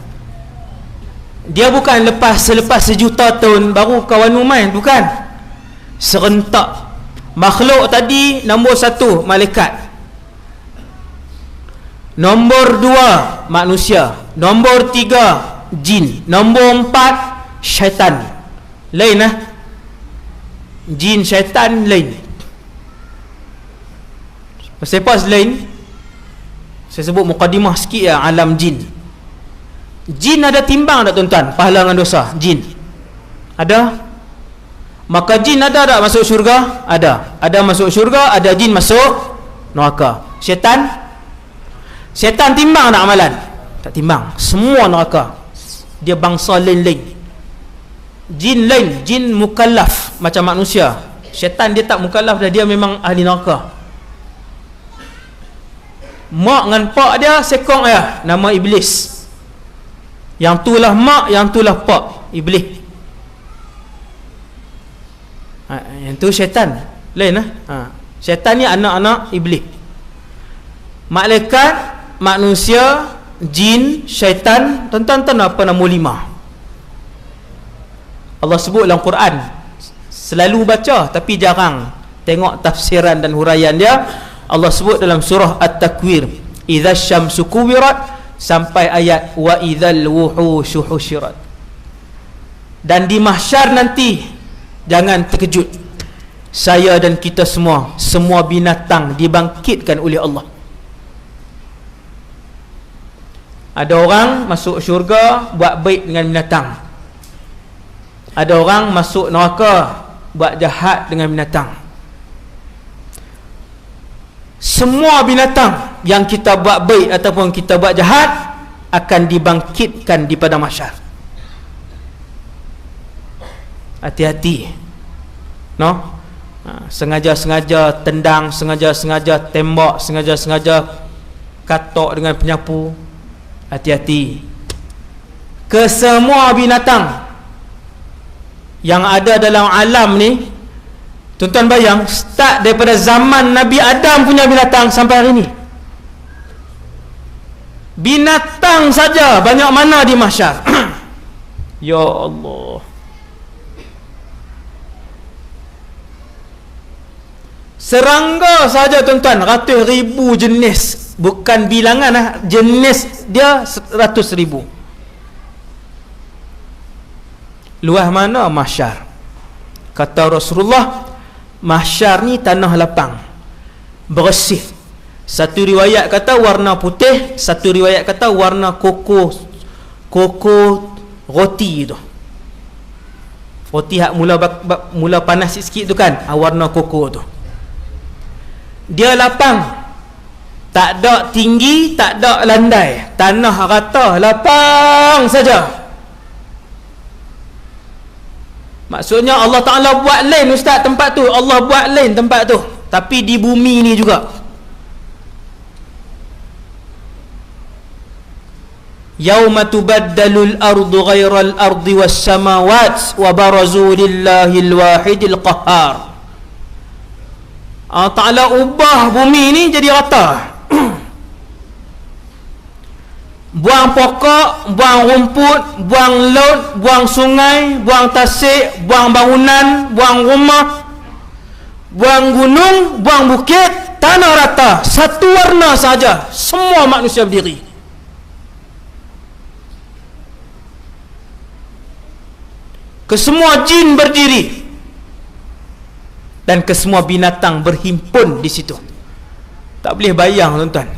[SPEAKER 1] Dia bukan selepas sejuta tahun baru kawan main, bukan. Serentak. Makhluk tadi nombor 1 malaikat, nombor 2 manusia, nombor 3 jin, nombor 4 syaitan. Lain jin syaitan lain. Pasal apa lain? Saya sebut mukadimah sikit alam jin. Jin ada timbang tak tuan-tuan? Pahala dengan dosa jin ada? Maka jin ada tak masuk syurga? Ada masuk syurga, ada jin masuk neraka. Syaitan timbang tak amalan? Tak timbang, semua neraka. Dia bangsa lain-lain. Jin lain, jin mukallaf macam manusia. Syaitan dia tak mukallaf dah, dia memang ahli neraka. Mak dengan pak dia sekong nama iblis. Yang tu lah mak, yang tu lah pak, iblis. Yang tu syaitan lain syaitan ni anak-anak iblis. Malaikat, manusia, jin, syaitan, tuan-tuan apa nombor 5? Allah sebut dalam Quran, selalu baca tapi jarang tengok tafsiran dan huraian dia. Allah sebut dalam surah At-Takwir, idza syamsu kuwirat, sampai ayat wa idzal wuhushu husyirat. Dan di mahsyar nanti jangan terkejut, saya dan kita semua binatang dibangkitkan oleh Allah. Ada orang masuk syurga buat baik dengan binatang, ada orang masuk neraka buat jahat dengan binatang. Semua binatang yang kita buat baik ataupun kita buat jahat akan dibangkitkan di padang mahsyar. Hati-hati, sengaja-sengaja tendang, sengaja-sengaja tembak, sengaja-sengaja katok dengan penyapu, Hati-hati. Ke semua binatang yang ada dalam alam ni, tuan-tuan bayang, start daripada zaman Nabi Adam punya binatang sampai hari ni. Binatang saja banyak mana di mahsyar. Ya Allah. Serangga saja tuan-tuan, ratus ribu jenis. Bukan bilangan lah, jenis dia 100,000. Luas mana mahsyar? Kata Rasulullah, mahsyar ni tanah lapang, bersih. Satu riwayat kata warna putih, satu riwayat kata warna koko roti tu. Roti hak mula panas sikit tu kan, warna koko tu. Dia lapang, tak ada tinggi, tak ada landai, tanah rata, lapang saja. Maksudnya Allah Ta'ala buat lain ustaz tempat tu, Allah buat lain tempat tu, tapi di bumi ni juga. Yauma tubaddalul ardu ghairal ardi was samawat wa barazu lillahil wahidil qahhar. Allah Ta'ala ubah bumi ni jadi rata. Buang pokok, buang rumput, buang laut, buang sungai, buang tasik, buang bangunan, buang rumah, buang gunung, buang bukit, tanah rata, satu warna saja, semua manusia berdiri. Kesemua jin berdiri dan kesemua binatang berhimpun di situ. Tak boleh bayang tuan-tuan.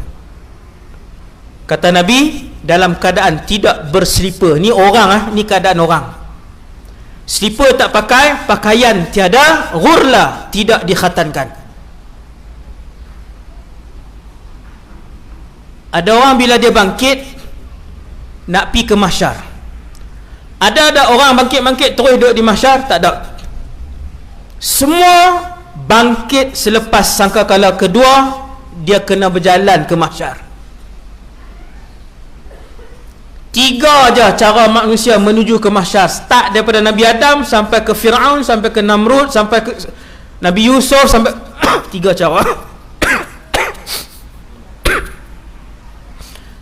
[SPEAKER 1] Kata Nabi, dalam keadaan tidak berselipar. Ni orang ni keadaan orang. Selipar tak pakai, pakaian tiada, ghurla tidak dikhatankan. Ada orang bila dia bangkit nak pi ke mahsyar. Ada orang bangkit terus duduk di mahsyar, tak ada. Semua bangkit selepas sangkakala kedua, dia kena berjalan ke mahsyar. Tiga aja cara manusia menuju ke mahsyar. Start daripada Nabi Adam sampai ke Fir'aun, sampai ke Namrud, sampai ke Nabi Yusuf, sampai tiga cara.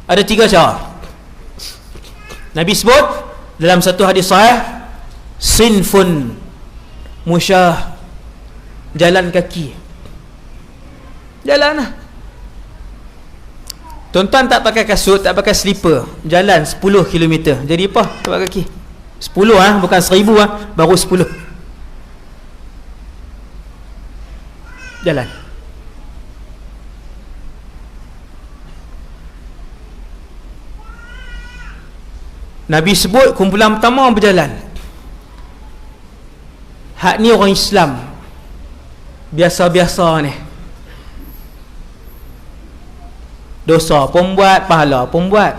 [SPEAKER 1] Ada tiga cara. Nabi sebut dalam satu hadis sahih, sinfun musyah, jalan kaki. Jalan lah. Tuan-tuan tak pakai kasut, tak pakai slipper, jalan 10 km. Jadi apa? Tak pakai kaki. 10 bukan 1000 baru 10. Jalan. Nabi sebut kumpulan pertama berjalan. Hak ni orang Islam biasa-biasa ni. Dosa pun buat, pahala pun buat.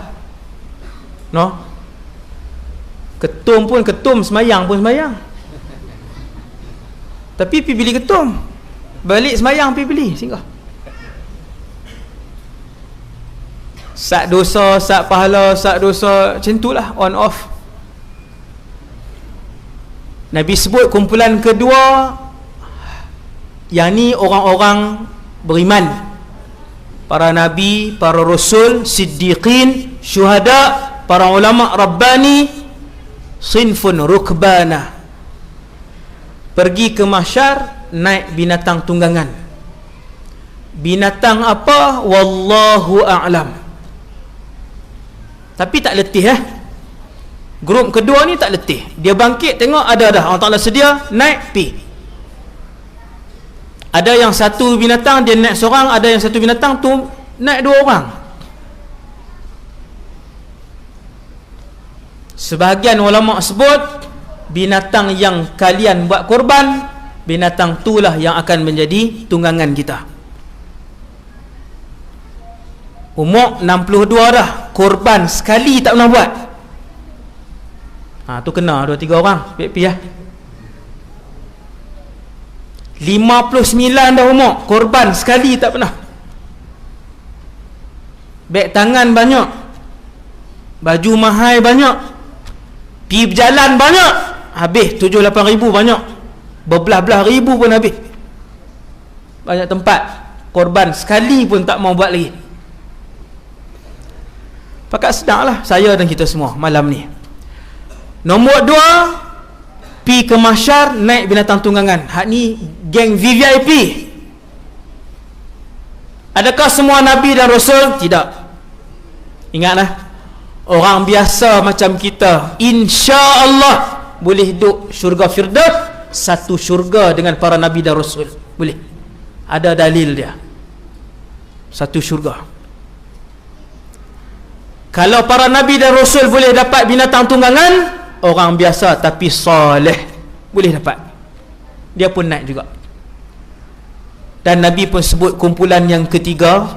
[SPEAKER 1] No? Ketum pun ketum, semayang pun semayang. Tapi pergi beli ketum, balik semayang pergi beli, singgah. Sat dosa, sat pahala, sat dosa, macam itulah, on off. Nabi sebut kumpulan kedua, yang ni orang-orang beriman, para nabi, para rasul, siddiqin, syuhada, para ulama rabbani, sinfun rukbana. Pergi ke mahsyar naik binatang tunggangan. Binatang apa? Wallahu a'lam. Tapi tak letih Grup kedua ni tak letih. Dia bangkit tengok ada dah Allah Ta'ala sedia, naik pi. Ada yang satu binatang dia naik seorang, ada yang satu binatang tu naik 2 orang. Sebahagian ulama sebut binatang yang kalian buat korban, binatang itulah yang akan menjadi tunggangan kita. Umur 62 dah, korban sekali tak pernah buat. Tu kena 2-3 orang pi 59 dah umur, korban sekali tak pernah. Baik tangan banyak, baju mahal banyak, pergi berjalan banyak, habis 7-8 ribu banyak, berbelah-belah ribu pun habis. Banyak tempat korban sekali pun tak mau buat lagi. Pakat sedanglah saya dan kita semua malam ni. Nombor 2, pi ke mahsyar naik binatang tunggangan. Hak ni geng VVIP. Adakah semua Nabi dan Rasul? Tidak. Ingatlah, orang biasa macam kita insya-Allah boleh duduk syurga Firdaus, satu syurga dengan para Nabi dan Rasul. Boleh. Ada dalil dia. Satu syurga. Kalau para Nabi dan Rasul boleh dapat binatang tunggangan, orang biasa tapi soleh boleh dapat. Dia pun naik juga. Dan Nabi pun sebut kumpulan yang ketiga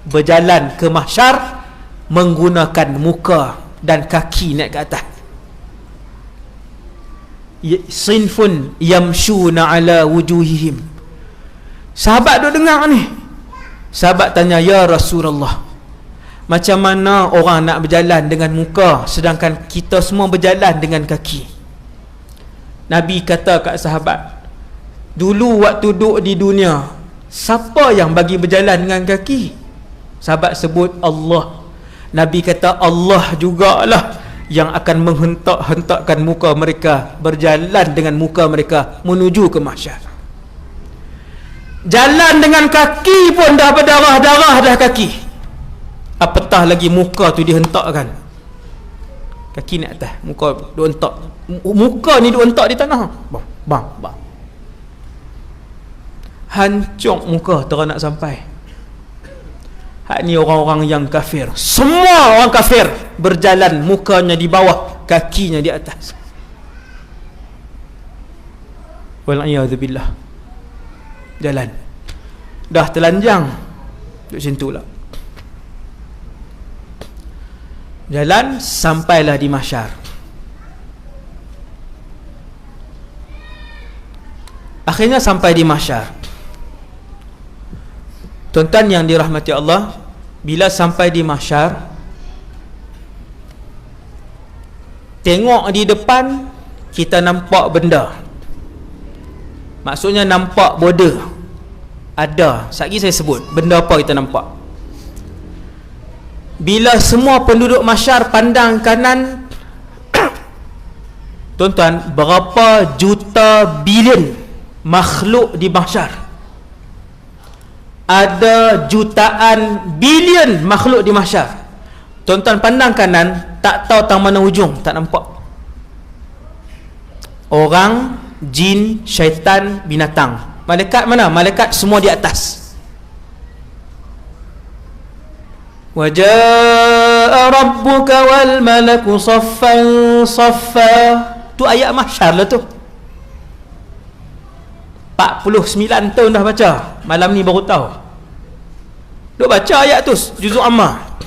[SPEAKER 1] berjalan ke mahsyar menggunakan muka dan kaki naik ke atas. Sinfun yamshuna ala wujuhihim. Sahabat duk dengar ni. Sahabat tanya, ya Rasulullah, macam mana orang nak berjalan dengan muka sedangkan kita semua berjalan dengan kaki? Nabi kata kat sahabat, dulu waktu duduk di dunia, siapa yang bagi berjalan dengan kaki? Sahabat sebut Allah. Nabi kata, Allah jugalah yang akan menghentak-hentakkan muka mereka, berjalan dengan muka mereka menuju ke mahsyar. Jalan dengan kaki pun dah berdarah-darah dah kaki, apatah lagi muka tu dihentakkan. Kaki ni atas, muka duk hentak. Muka ni duk hentak di tanah. Bang, bang, bang. Hancur muka terus nak sampai. Hak ni orang-orang yang kafir. Semua orang kafir berjalan mukanya di bawah, kakinya di atas. Wal'iyadzubillah. Jalan dah telanjang duk macam lah. Jalan sampailah di mahsyar. Akhirnya sampai di mahsyar. Tuan-tuan yang dirahmati Allah, bila sampai di mahsyar, tengok di depan kita nampak benda. Maksudnya nampak border. Ada, sekali saya sebut benda apa kita nampak. Bila semua penduduk mahsyar pandang kanan, tuan-tuan, berapa juta bilion makhluk di mahsyar? Ada jutaan bilion makhluk di mahsyar. Tuan-tuan pandang kanan, tak tahu tang mana hujung, tak nampak. Orang, jin, syaitan, binatang. Malaikat mana? Malaikat semua di atas. Wa jaa rabbuka wal malaku saffan saffa. Tu ayat mahsyar lah tu. 49 tahun dah baca. Malam ni baru tahu. Duk baca ayat tu, juzuk amma.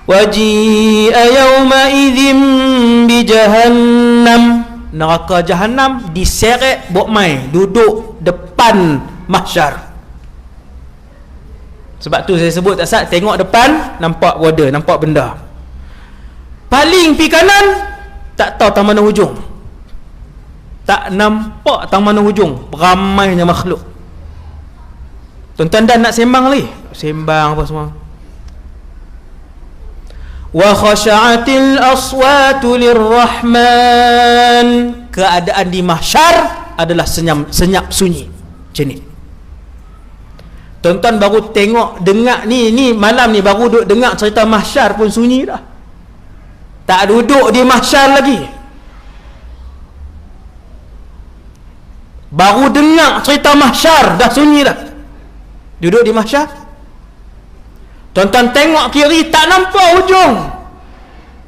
[SPEAKER 1] Waji'a yawma idzim bi jahannam. Neraka Jahannam diseret buat mai duduk depan mahsyar. Sebab tu saya sebut tak sat, tengok depan nampak border, nampak benda. Paling pi kanan tak tahu tang mana hujung. Tak nampak tang mana hujung, ramainya makhluk. Tuan-tuan dan nak sembang lagi? Sembang apa semua. Wa khasha'atil aswatu lirrahman. Keadaan di mahsyar adalah senyap sunyi macam ni. Tuan-tuan baru tengok, dengar ni malam ni baru duduk dengar cerita mahsyar pun sunyi dah. Tak duduk di mahsyar lagi, baru dengar cerita mahsyar dah sunyi dah. Duduk di mahsyar, tuan-tuan tengok kiri tak nampak hujung.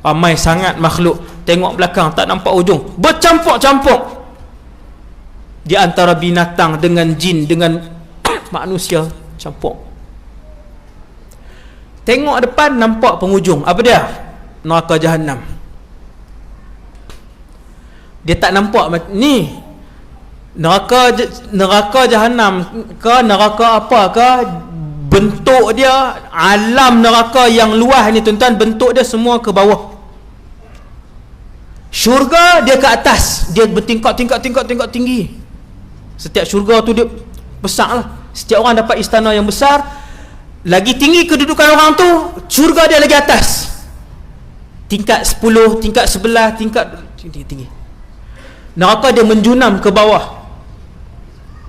[SPEAKER 1] Ramai sangat makhluk. Tengok belakang tak nampak hujung. Bercampur-campur di antara binatang dengan jin dengan manusia, campur. Tengok depan nampak penghujung. Apa dia? Neraka Jahannam. Dia tak nampak ni neraka Jahannam ke neraka apa ke, bentuk dia, alam neraka yang luas ni tuan-tuan, bentuk dia semua ke bawah. Syurga dia ke atas, dia bertingkat tinggi. Setiap syurga tu dia besar lah. Setiap orang dapat istana yang besar, lagi tinggi kedudukan orang tu, syurga dia lagi atas. Tingkat 10, tingkat 11, tingkat tinggi. Neraka dia menjunam ke bawah.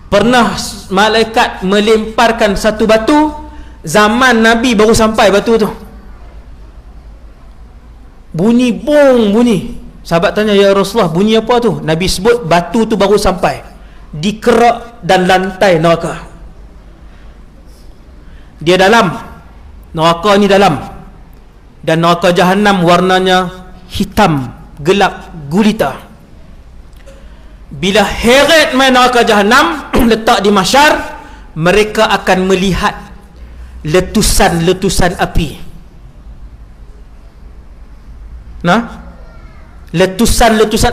[SPEAKER 1] Pernah malaikat melemparkan satu batu, zaman Nabi baru sampai batu tu. Bunyi bong, bunyi. Sahabat tanya, ya Rasulullah, bunyi apa tu? Nabi sebut batu tu baru sampai di kerak dan lantai neraka. Dia dalam, neraka ni dalam, dan neraka Jahannam warnanya hitam, gelap, gulita. Bila heret main neraka Jahannam letak di mahsyar, mereka akan melihat letusan-letusan api. Letusan-letusan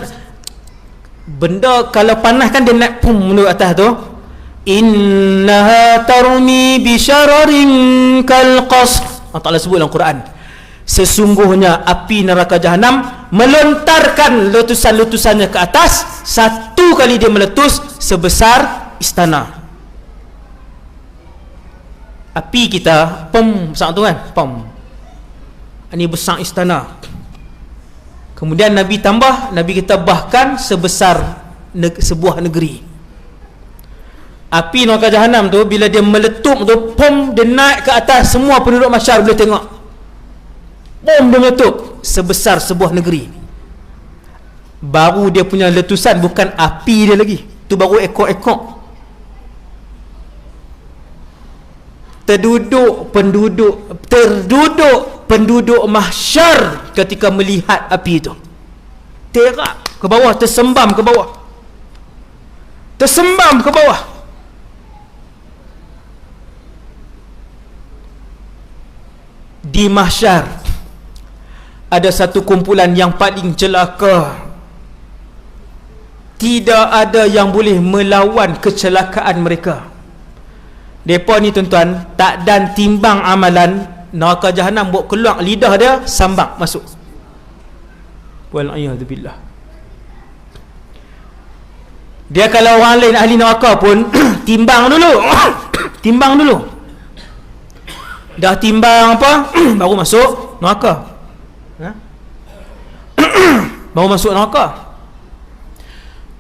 [SPEAKER 1] benda kalau panas kan dia naik pum menuju atas tu. Innaha tarmi bisyararin kal qasr. Allah Ta'ala sebut dalam Quran, sesungguhnya api neraka Jahannam melontarkan letusan-letusannya ke atas, satu kali dia meletus sebesar istana. Api kita pom besar tu kan, pom, ini besar istana. Kemudian Nabi tambah, Nabi kita bahkan sebesar sebuah negeri. Api neraka Jahannam tu bila dia meletup tu, pom, dia naik ke atas, semua penduduk mahsyar boleh tengok. Bom, dia meletup sebesar sebuah negeri. Baru dia punya letusan, bukan api dia lagi, tu baru ekor-ekor. Terduduk penduduk mahsyar ketika melihat api itu, terak ke bawah, tersembam ke bawah, Di mahsyar ada satu kumpulan yang paling celaka. Tidak ada yang boleh melawan kecelakaan mereka. Mereka ni tuan-tuan, tak dan timbang amalan, neraka Jahannam buat keluar lidah dia, sambak masuk. Wal'iyadzubillah. Dia kalau orang lain ahli neraka pun timbang dulu. Dah timbang apa baru masuk neraka. Baru masuk neraka.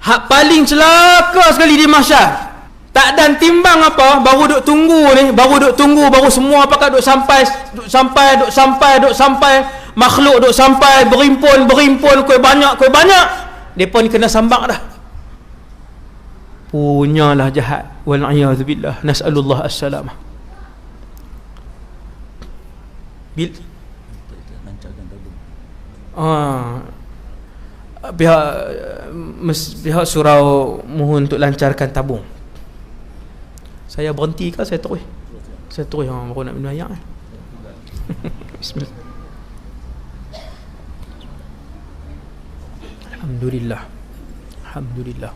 [SPEAKER 1] Hak paling celaka sekali di mahsyar, tak dan timbang apa, baru duk tunggu, baru semua pakat duk sampai, makhluk duk sampai, berimpun, kuih banyak, depa ni kena sambak dah. Punyalah jahat, wal'iyadzubillah, nas'alullah as-salamah. Pihak surau mohon untuk lancarkan tabung. Saya berhenti ke saya terus? Saya terus baru nak minum air. Bismillah. Alhamdulillah.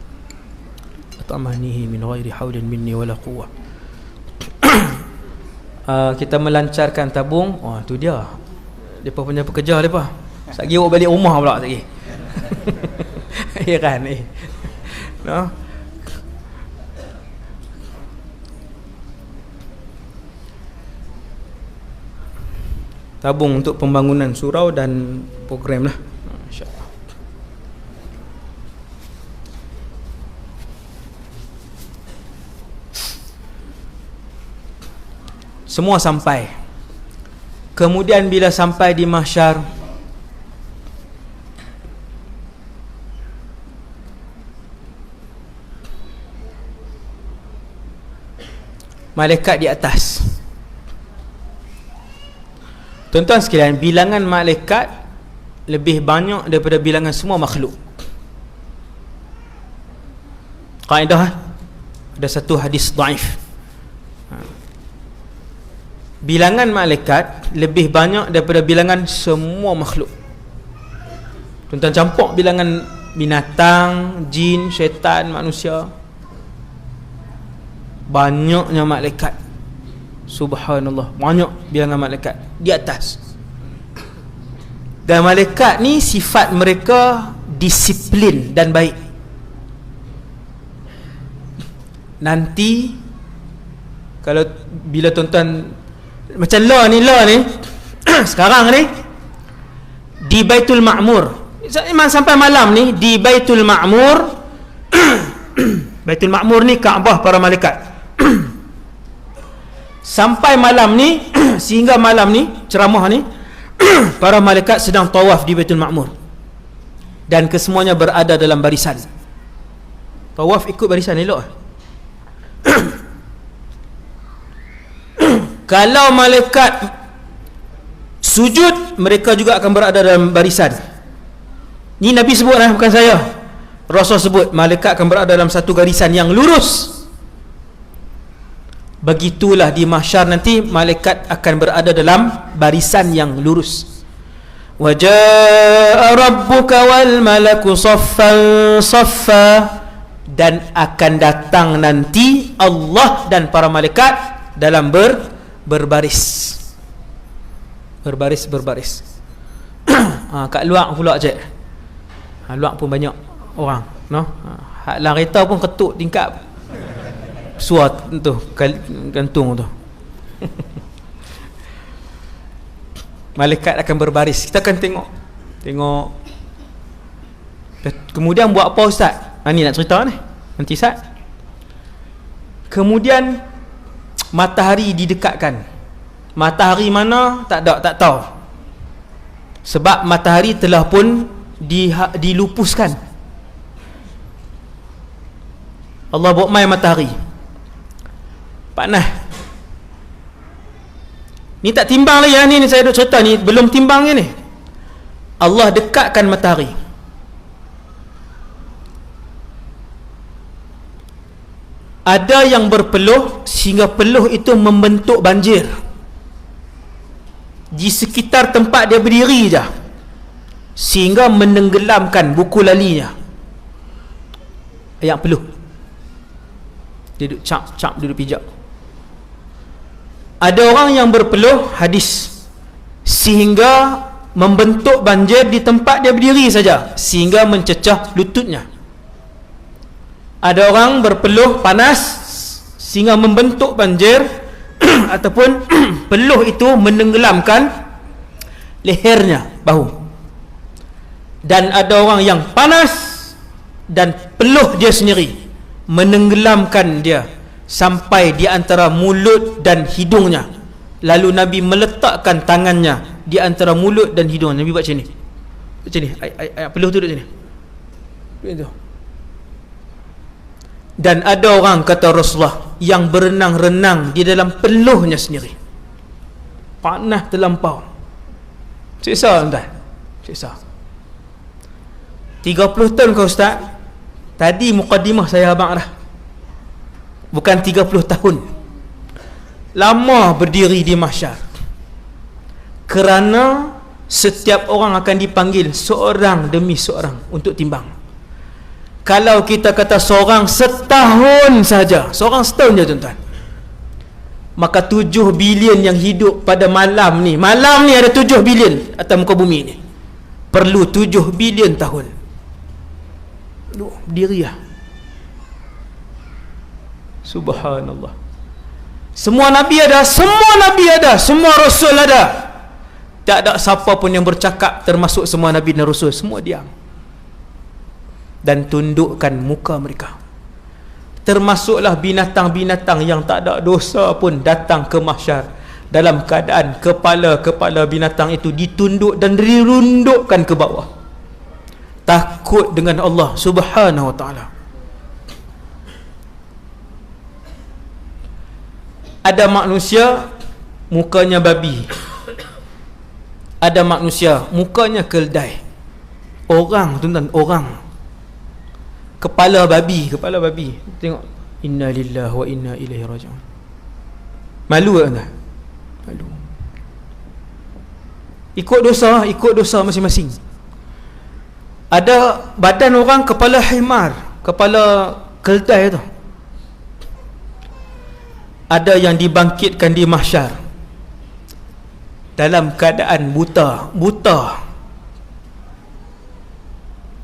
[SPEAKER 1] Atamanihi min ghairi haulin minni wala quwwah. Kita melancarkan tabung. Tu dia. Depa punya pekerja depa. Satgi awak balik rumah pula satgi. Heran no? Tabung untuk pembangunan surau dan program lah, insya-Allah. Semua sampai. Kemudian bila sampai di mahsyar, malaikat di atas. Tuan-tuan sekalian, bilangan malaikat lebih banyak daripada bilangan semua makhluk. Kaedah, ada satu hadis dhaif. Bilangan malaikat lebih banyak daripada bilangan semua makhluk. Tuan-tuan campur bilangan binatang, jin, syaitan, manusia, banyaknya malaikat. Subhanallah, banyak bilangan malaikat di atas. Dan malaikat ni sifat mereka disiplin dan baik. Nanti kalau bila tuan-tuan macam law ni sekarang ni di Baitul Ma'mur, sampai malam ni di Baitul Ma'mur. Baitul Ma'mur ni Kaabah para malaikat. Sampai malam ni sehingga malam ni ceramah ni para malaikat sedang tawaf di Baitul Ma'mur, dan kesemuanya berada dalam barisan. Tawaf ikut barisan, elok. Kalau malaikat sujud, mereka juga akan berada dalam barisan. Ni Nabi sebut lah, bukan saya. Rasul sebut malaikat akan berada dalam satu garisan yang lurus. Begitulah di mahsyar nanti, malaikat akan berada dalam barisan yang lurus. Wa jaa rabbuka wal malaku saffan saffa, dan akan datang nanti Allah dan para malaikat dalam berbaris. Kat luar pula je. Luar pun banyak orang, no? Hak lang kereta pun ketuk tingkap suat tu, gantung tu. Malaikat akan berbaris. Kita akan tengok. Kemudian buat apa ustaz? Ni nak cerita ni. Nanti Ustaz. Kemudian matahari didekatkan. Matahari mana tak tahu. Sebab matahari telah pun dilupuskan. Allah buat main matahari. Panas. Ni tak timbang lagi ni saya duk cerita ni, belum timbang ni. Allah dekatkan matahari. Ada yang berpeluh sehingga peluh itu membentuk banjir di sekitar tempat dia berdiri je, sehingga menenggelamkan buku lalinya. Ayat peluh. Dia duduk cap duduk pijak. Ada orang yang berpeluh, hadis, sehingga membentuk banjir di tempat dia berdiri saja, sehingga mencecah lututnya. Ada orang berpeluh panas sehingga membentuk banjir ataupun peluh itu menenggelamkan lehernya, bahu. Dan ada orang yang panas dan peluh dia sendiri menenggelamkan dia sampai di antara mulut dan hidungnya. Lalu Nabi meletakkan tangannya di antara mulut dan hidung. Nabi buat macam ni. Macam ni. Peluh tu duduk macam ni. Duduk tu. Dan ada orang, kata Rasulullah, yang berenang-renang di dalam peluhnya sendiri. Panas terlampau. Siksa tuan-tuan. Siksa. 30 tahun kau ustaz. Tadi mukadimah saya abang dah. Bukan 30 tahun. Lama berdiri di mahsyar. Kerana setiap orang akan dipanggil seorang demi seorang untuk timbang. Kalau kita kata seorang setahun saja, seorang setahun je tuan-tuan, maka 7 bilion yang hidup pada malam ni ada 7 bilion atas muka bumi ni, perlu 7 bilion tahun. Berdiri lah. Subhanallah. Semua Nabi ada, semua Rasul ada. Tak ada siapa pun yang bercakap, termasuk semua Nabi dan Rasul. Semua diam dan tundukkan muka mereka. Termasuklah binatang-binatang yang tak ada dosa pun datang ke mahsyar dalam keadaan kepala-kepala binatang itu ditunduk dan dirundukkan ke bawah, takut dengan Allah Subhanahu wa ta'ala. Ada manusia mukanya babi, ada manusia mukanya keldai. Orang tuan-tuan, orang kepala babi. Tengok, inna lillahi wa inna ilaihi raji'un. Malu tak tuan? Malu. Ikut dosa masing-masing. Ada badan orang kepala himar, kepala keldai tu. ada yang dibangkitkan di mahsyar dalam keadaan buta.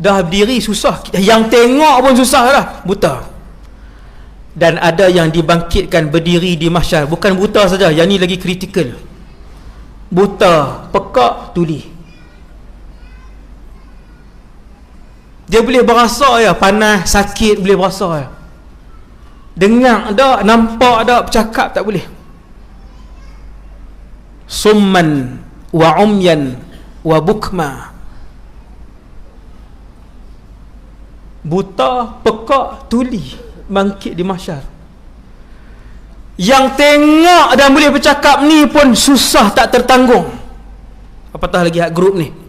[SPEAKER 1] Dah berdiri susah, yang tengok pun susah dah, buta. Dan ada yang dibangkitkan berdiri di mahsyar, bukan buta saja, yang ni lagi kritikal, buta, pekak, tuli. Dia boleh berasa ya, panas, sakit boleh berasa ya, dengar tak, nampak tak, bercakap tak boleh. Summan wa umyan wa bukma, buta, pekak, tuli, bangkit di mahsyar. Yang tengok dan boleh bercakap ni pun susah tak tertanggung, apatah lagi hak grup ni.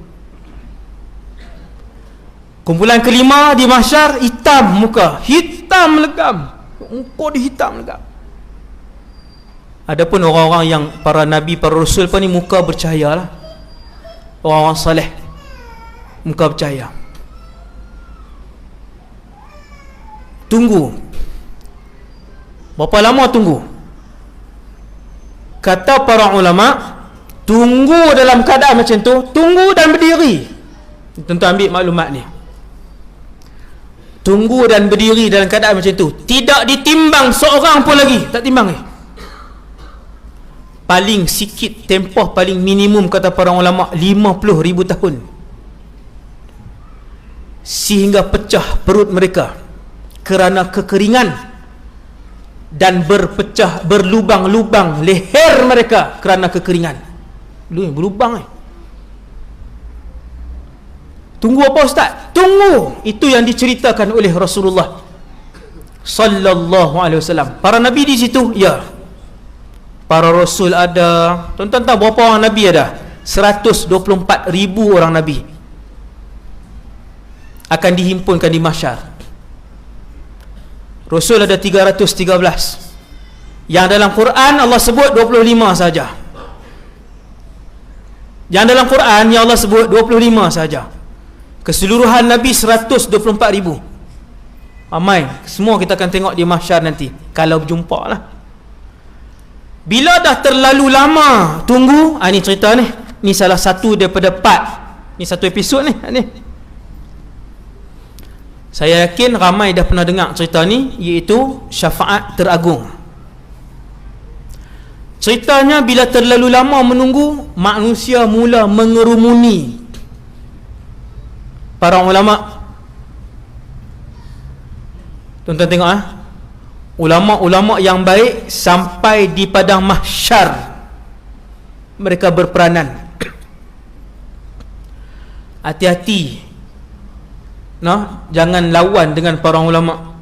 [SPEAKER 1] Kumpulan kelima di mahsyar, hitam muka, hitam legam, muka dia hitam legam. Adapun orang-orang yang para nabi, para rasul pun ni muka bercahaya lah, orang-orang saleh, muka bercahaya. Tunggu berapa lama? Tunggu, kata para ulama, tunggu dalam keadaan macam tu, tunggu dan berdiri. Tuan-tuan ambil maklumat ni, tunggu dan berdiri dalam keadaan macam tu, tidak ditimbang seorang pun lagi, tak timbang ni. Paling sikit tempoh paling minimum kata para ulama 50,000 tahun, sehingga pecah perut mereka kerana kekeringan, dan berlubang-lubang leher mereka kerana kekeringan. Berlubang ni. Tunggu apa ustaz? Tunggu. Itu yang diceritakan oleh Rasulullah sallallahu alaihi wasallam. Para nabi di situ, ya. Para rasul ada. Tuan-tuan tahu berapa orang nabi ada? 124,000 orang nabi akan dihimpunkan di mahsyar. Rasul ada 313. Yang dalam Quran Allah sebut 25 saja. Yang dalam Quran yang Allah sebut 25 saja. Keseluruhan Nabi 124,000. Ramai. Semua kita akan tengok di mahsyar nanti, kalau berjumpa lah. Bila dah terlalu lama tunggu, ni cerita ni. Ni salah satu daripada part. Ni satu episod ni. Saya yakin ramai dah pernah dengar cerita ni, iaitu syafaat teragung. Ceritanya bila terlalu lama menunggu, manusia mula mengerumuni. Para ulama, tuan-tuan tengok ulama-ulama yang baik sampai di padang mahsyar mereka berperanan. Hati-hati, jangan lawan dengan para ulama.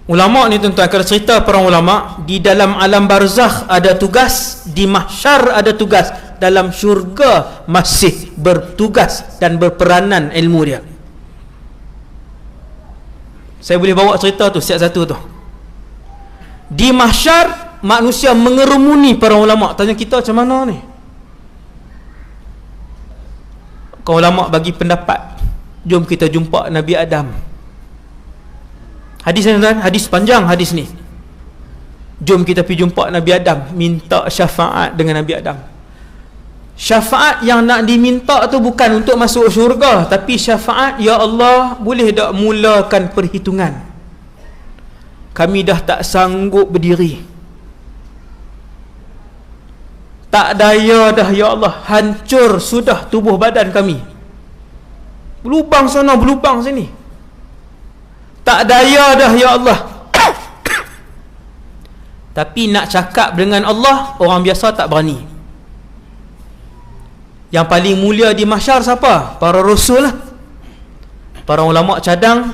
[SPEAKER 1] Ulama ni tuan-tuan, kalau cerita para ulama, di dalam alam barzakh ada tugas, di mahsyar ada tugas, dalam syurga masih bertugas dan berperanan ilmu dia. Saya boleh bawa cerita tu setiap satu tu. Di mahsyar manusia mengerumuni para ulama, tanya kita macam mana ni. Kau ulama bagi pendapat, jom kita jumpa Nabi Adam. Hadis ni tuan, hadis panjang hadis ni. Jom kita pergi jumpa Nabi Adam, minta syafaat dengan Nabi Adam. Syafaat yang nak diminta tu bukan untuk masuk syurga, tapi syafaat, ya Allah, boleh tak mulakan perhitungan, kami dah tak sanggup berdiri, tak daya dah ya Allah, hancur sudah tubuh badan kami, berlubang sana berlubang sini, tak daya dah ya Allah. Tapi nak cakap dengan Allah, orang biasa tak berani. Yang paling mulia di mahsyar siapa? Para rasul lah. Para ulama cadang,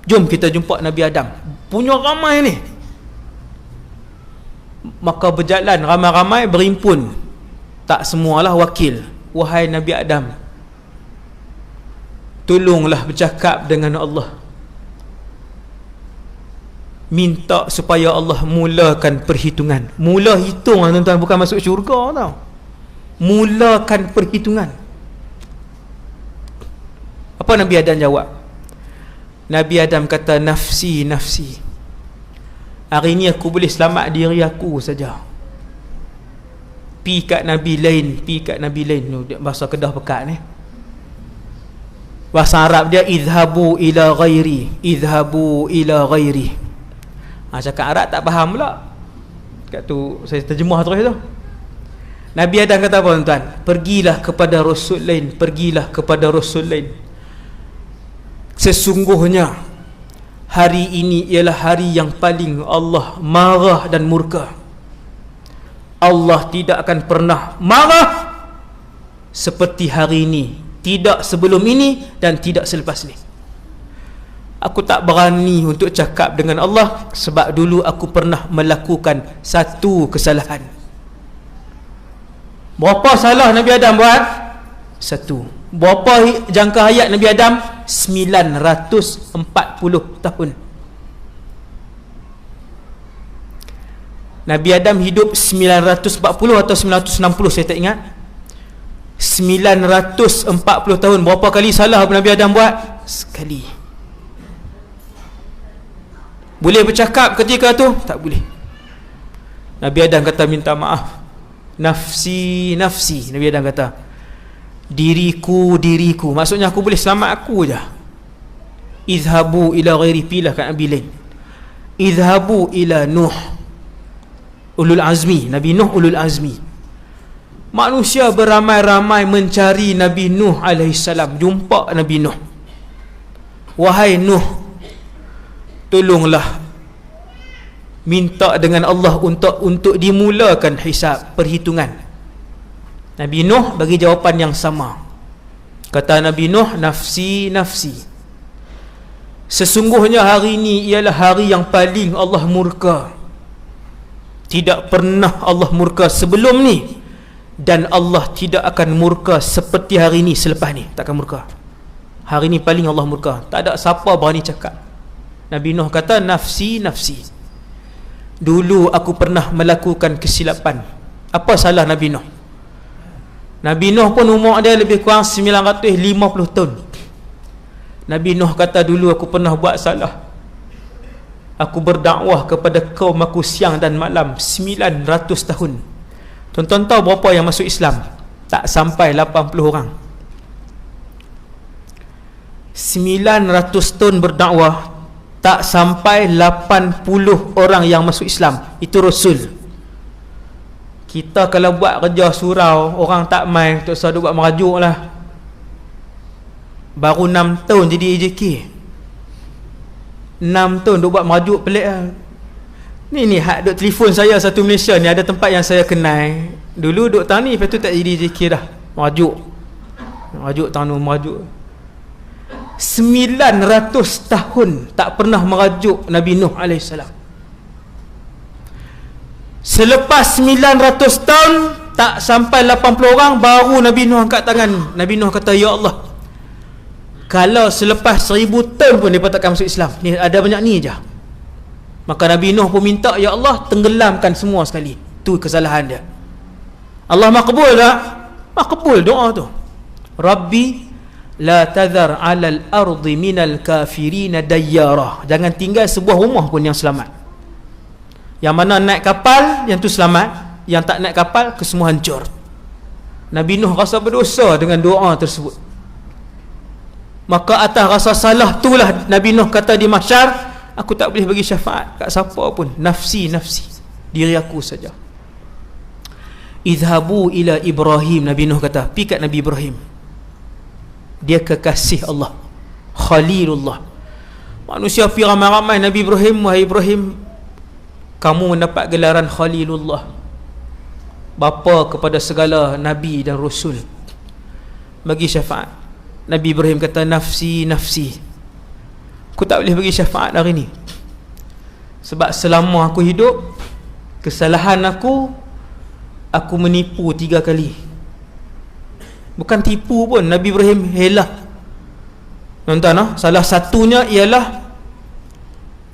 [SPEAKER 1] jom kita jumpa Nabi Adam. Punya ramai ni. Maka berjalan ramai-ramai berhimpun. Tak semualah wakil. Wahai Nabi Adam, tolonglah bercakap dengan Allah, minta supaya Allah mulakan perhitungan. Mula hitung tuan-tuan, bukan masuk syurga tau. Mulakan perhitungan. Apa Nabi Adam jawab? Nabi Adam kata, nafsi, nafsi. Hari ni aku boleh selamat diri aku saja. Pi kat Nabi lain, pi kat Nabi lain. Bahasa Kedah pekat ni. Bahasa Arab dia idhabu ila ghairi, idhabu ila ghairi. Cakap Arab tak faham pula. Kat tu saya terjemah terus tu. Nabi Adam kata apa tuan-tuan? Pergilah kepada rasul lain, pergilah kepada rasul lain. Sesungguhnya hari ini ialah hari yang paling Allah marah dan murka. Allah tidak akan pernah marah seperti hari ini, tidak sebelum ini dan tidak selepas ni. Aku tak berani untuk cakap dengan Allah sebab dulu aku pernah melakukan satu kesalahan. Berapa salah Nabi Adam buat? Satu. Berapa jangka hayat Nabi Adam? 940 tahun. Nabi Adam hidup 940 atau 960, saya tak ingat. 940 tahun. Berapa kali salah Nabi Adam buat? Sekali. Boleh bercakap ketika tu? Tak boleh. Nabi Adam kata minta maaf. Nafsi, nafsi. Nabi Adam kata diriku, diriku. Maksudnya aku boleh selamat aku je. Idhabu ila ghairi, pilah kat Nabi lain. Idhabu ila Nuh, ulul azmi. Nabi Nuh ulul azmi. Manusia beramai-ramai mencari Nabi Nuh alaihissalam. Jumpa Nabi Nuh. Wahai Nuh, tolonglah, minta dengan Allah untuk dimulakan hisab, perhitungan. Nabi Nuh bagi jawapan yang sama. Kata Nabi Nuh, nafsi, nafsi. Sesungguhnya hari ini ialah hari yang paling Allah murka. Tidak pernah Allah murka sebelum ni, dan Allah tidak akan murka seperti hari ni selepas ni. Takkan murka. Hari ni paling Allah murka. Tak ada siapa berani cakap. Nabi Nuh kata nafsi, nafsi. Dulu aku pernah melakukan kesilapan. Apa salah Nabi Nuh? Nabi Nuh pun umur dia lebih kurang 950 tahun. Nabi Nuh kata dulu aku pernah buat salah. Aku berdakwah kepada kaum aku siang dan malam 900 tahun. Tuan-tuan tahu berapa yang masuk Islam? Tak sampai 80 orang. 900 tahun berdakwah, tak sampai 80 orang yang masuk Islam. Itu Rasul. Kita kalau buat kerja surau, orang tak main, tak usah buat merajuk lah. Baru 6 tahun jadi AJK. 6 tahun duk buat merajuk pelik lah. Ni hak duk telefon saya satu Malaysia ni, ada tempat yang saya kenal. Dulu duk tani, lepas tu tak jadi AJK dah. Merajuk tahun merajuk. 900 tahun tak pernah merajuk Nabi Nuh AS. Selepas 900 tahun, tak sampai 80 orang, baru Nabi Nuh angkat tangan. Nabi Nuh kata, ya Allah, kalau selepas 1000 tahun pun dia takkan masuk Islam. Ni ada banyak ni je. Maka Nabi Nuh pun minta, ya Allah, tenggelamkan semua sekali. Tu kesalahan dia. Allah makbul tak? Makbul doa tu. Rabbi la tadhar 'alal ardi minal kafirin dayyara. Jangan tinggal sebuah rumah pun yang selamat. Yang mana naik kapal, yang tu selamat. Yang tak naik kapal, kesemua hancur. Nabi Nuh rasa berdosa dengan doa tersebut. Maka atas rasa salah itulah Nabi Nuh kata di mahsyar, aku tak boleh bagi syafaat kat siapa pun. Nafsi, nafsi. Diri aku saja. Idhabu ila Ibrahim. Nabi Nuh kata, pi kat Nabi Ibrahim. Dia kekasih Allah, Khalilullah. Manusia pi ramai-ramai Nabi Ibrahim. Wahai Ibrahim, kamu mendapat gelaran Khalilullah, bapa kepada segala Nabi dan Rasul. Bagi syafaat. Nabi Ibrahim kata, nafsi, nafsi. Aku tak boleh bagi syafaat hari ni, sebab selama aku hidup, kesalahan aku menipu 3 kali. Bukan tipu pun, Nabi Ibrahim helah. Tuan-tuan, salah satunya ialah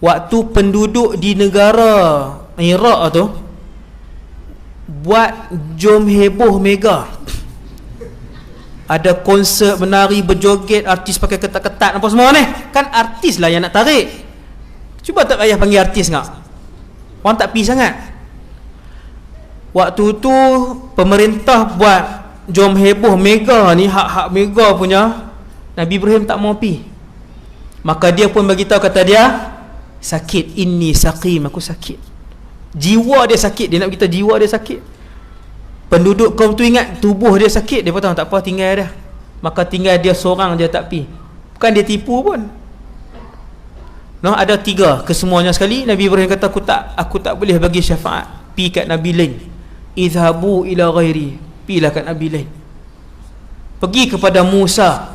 [SPEAKER 1] waktu penduduk di negara Iraq tu buat jom heboh mega. Ada konsert menari, berjoget, artis pakai ketat-ketat apa semua ni. Kan artis lah yang nak tarik. Cuba tak payah panggil artis ngak. Orang tak pi sangat. Waktu tu pemerintah buat jom heboh mega ni, hak-hak mega punya. Nabi Ibrahim tak mau pi. Maka dia pun bagi tahu, kata dia, sakit, inni saqim, aku sakit. Jiwa dia sakit, dia nak kita jiwa dia sakit. Penduduk kaum tu ingat tubuh dia sakit, dia kata tak apa, tinggal dia. Maka tinggal dia seorang, dia tak pi. Bukan dia tipu pun. No, ada 3 kesemuanya sekali. Nabi Ibrahim kata, aku tak boleh bagi syafaat. Pi kat Nabi lain. Idhabu ila ghairi, pilah kat Nabi lain. Pergi kepada Musa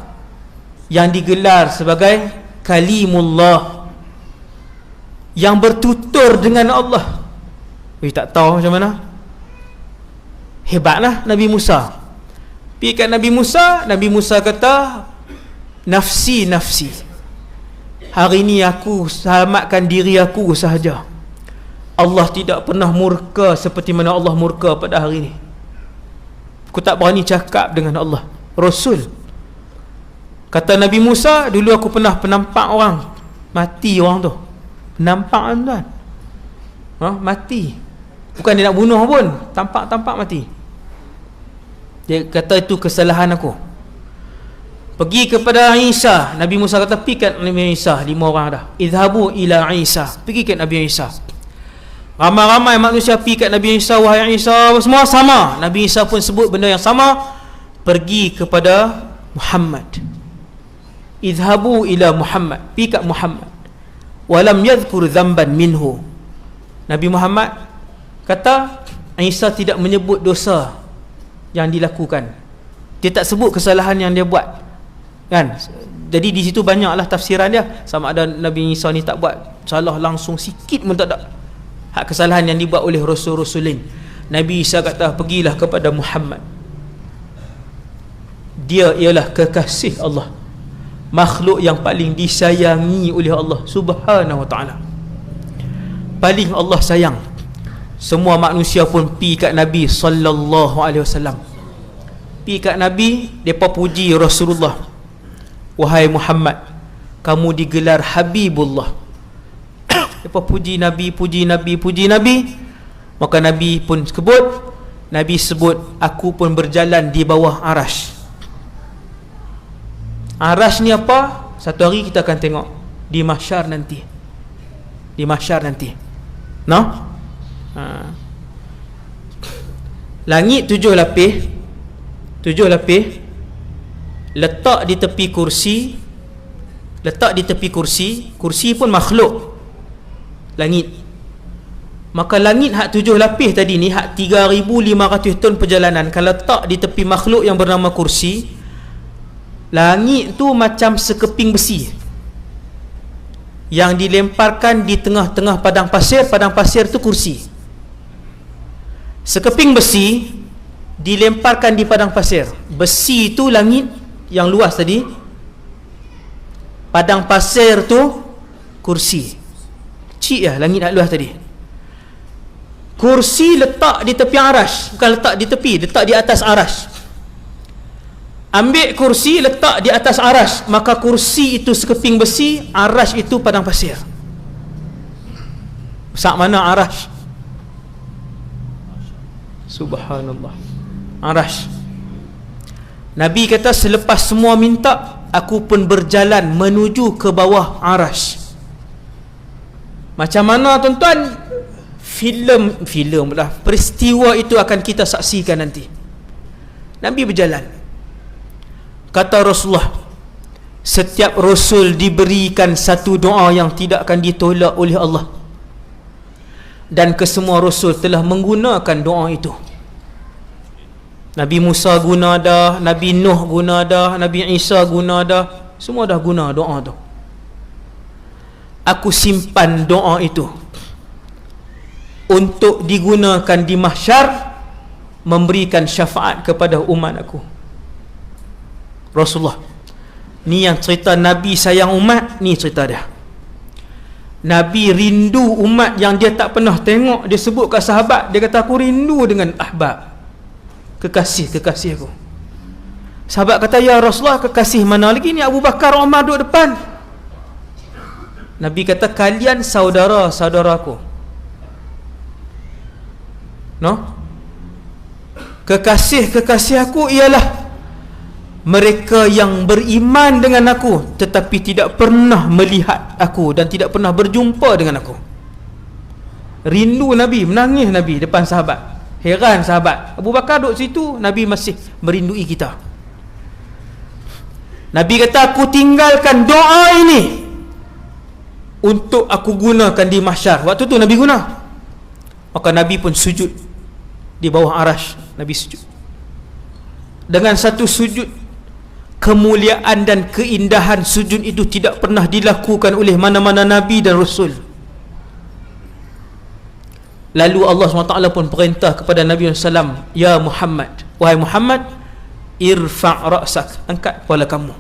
[SPEAKER 1] yang digelar sebagai Kalimullah, yang bertutur dengan Allah. Tak tahu macam mana. Hebatlah Nabi Musa. Pergi kat Nabi Musa. Nabi Musa kata, nafsi, nafsi, hari ini aku selamatkan diri aku sahaja. Allah tidak pernah murka seperti mana Allah murka pada hari ini. Aku tak berani cakap dengan Allah. Rasul. Kata Nabi Musa, dulu aku pernah penampak orang mati, orang tu penampak tuan, mati. Bukan dia nak bunuh pun, tampak mati. Dia kata itu kesalahan aku. Pergi kepada Isa. Nabi Musa kata, pergi kat Nabi Isa. 5 orang dah. Idhabu ila Isa, pergi kat Nabi Isa. Ramai-ramai manusia pergi kat Nabi Isa. Wahai Isa, semua sama. Nabi Isa pun sebut benda yang sama. Pergi kepada Muhammad. Idhabu ila Muhammad, pergi kat Muhammad. Walam yadhkur dhanban minhu. Nabi Muhammad kata, Isa tidak menyebut dosa yang dilakukan. Dia tak sebut kesalahan yang dia buat, kan? Jadi di situ banyaklah tafsiran dia. Sama ada Nabi Isa ni tak buat salah langsung sikit pun tak ada. Hak kesalahan yang dibuat oleh Rasul-Rasul lain. Nabi Isa kata, pergilah kepada Muhammad. Dia ialah kekasih Allah, makhluk yang paling disayangi oleh Allah Subhanahu wa ta'ala. Paling Allah sayang. Semua manusia pun pi kat Nabi sallallahu alaihi wasallam. Pi kat Nabi, depa puji Rasulullah. Wahai Muhammad, kamu digelar Habibullah. Depa puji Nabi, puji Nabi, puji Nabi. Maka Nabi pun sebut, aku pun berjalan di bawah arash. Arash ni apa? Satu hari kita akan tengok di mahsyar nanti. Di mahsyar nanti. No? Langit 7 lapis. 7 lapis. Letak di tepi kursi. Letak di tepi kursi. Kursi pun makhluk langit. Maka langit hak 7 lapis tadi ni, hak 3,500 ton perjalanan, kalau letak di tepi makhluk yang bernama kursi, langit tu macam sekeping besi yang dilemparkan di tengah-tengah padang pasir. Padang pasir tu kursi. Sekeping besi dilemparkan di padang pasir. Besi tu langit yang luas tadi, padang pasir tu kursi. Cik lah langit yang luas tadi. Kursi letak di tepi arash. Bukan letak di tepi, letak di atas arash. Ambil kursi letak di atas arash, maka kursi itu sekeping besi, arash itu padang pasir. Besar mana arash? Subhanallah. Arash. Nabi kata, selepas semua minta, aku pun berjalan menuju ke bawah arash. Macam mana tuan-tuan? Filem lah. Peristiwa itu akan kita saksikan nanti. Nabi berjalan. Kata Rasulullah, setiap Rasul diberikan satu doa yang tidak akan ditolak oleh Allah. Dan kesemua Rasul telah menggunakan doa itu. Nabi Musa guna dah, Nabi Nuh guna dah, Nabi Isa guna dah. Semua dah guna doa tu. Aku simpan doa itu untuk digunakan di mahsyar, memberikan syafaat kepada umat aku. Rasulullah ni yang cerita Nabi sayang umat, ni cerita dia. Nabi rindu umat yang dia tak pernah tengok. Dia sebut kat sahabat, dia kata, aku rindu dengan ahbab, kekasih aku. Sahabat kata, ya Rasulullah, kekasih mana lagi? Ni Abu Bakar, Umar duduk depan. Nabi kata, kalian saudara-saudaraku. Kekasih-kekasih aku ialah mereka yang beriman dengan aku tetapi tidak pernah melihat aku dan tidak pernah berjumpa dengan aku. Rindu Nabi, menangis Nabi depan sahabat. Heran sahabat, Abu Bakar duduk situ, Nabi masih merindui kita. Nabi kata, aku tinggalkan doa ini untuk aku gunakan di mahsyar. Waktu tu Nabi guna. Maka Nabi pun sujud di bawah arash. Nabi sujud dengan satu sujud, kemuliaan dan keindahan sujud itu tidak pernah dilakukan oleh mana-mana Nabi dan Rasul. Lalu Allah SWT pun perintah kepada Nabi SAW, ya Muhammad, wahai Muhammad, irfa' ra'sak, angkat kepala kamu,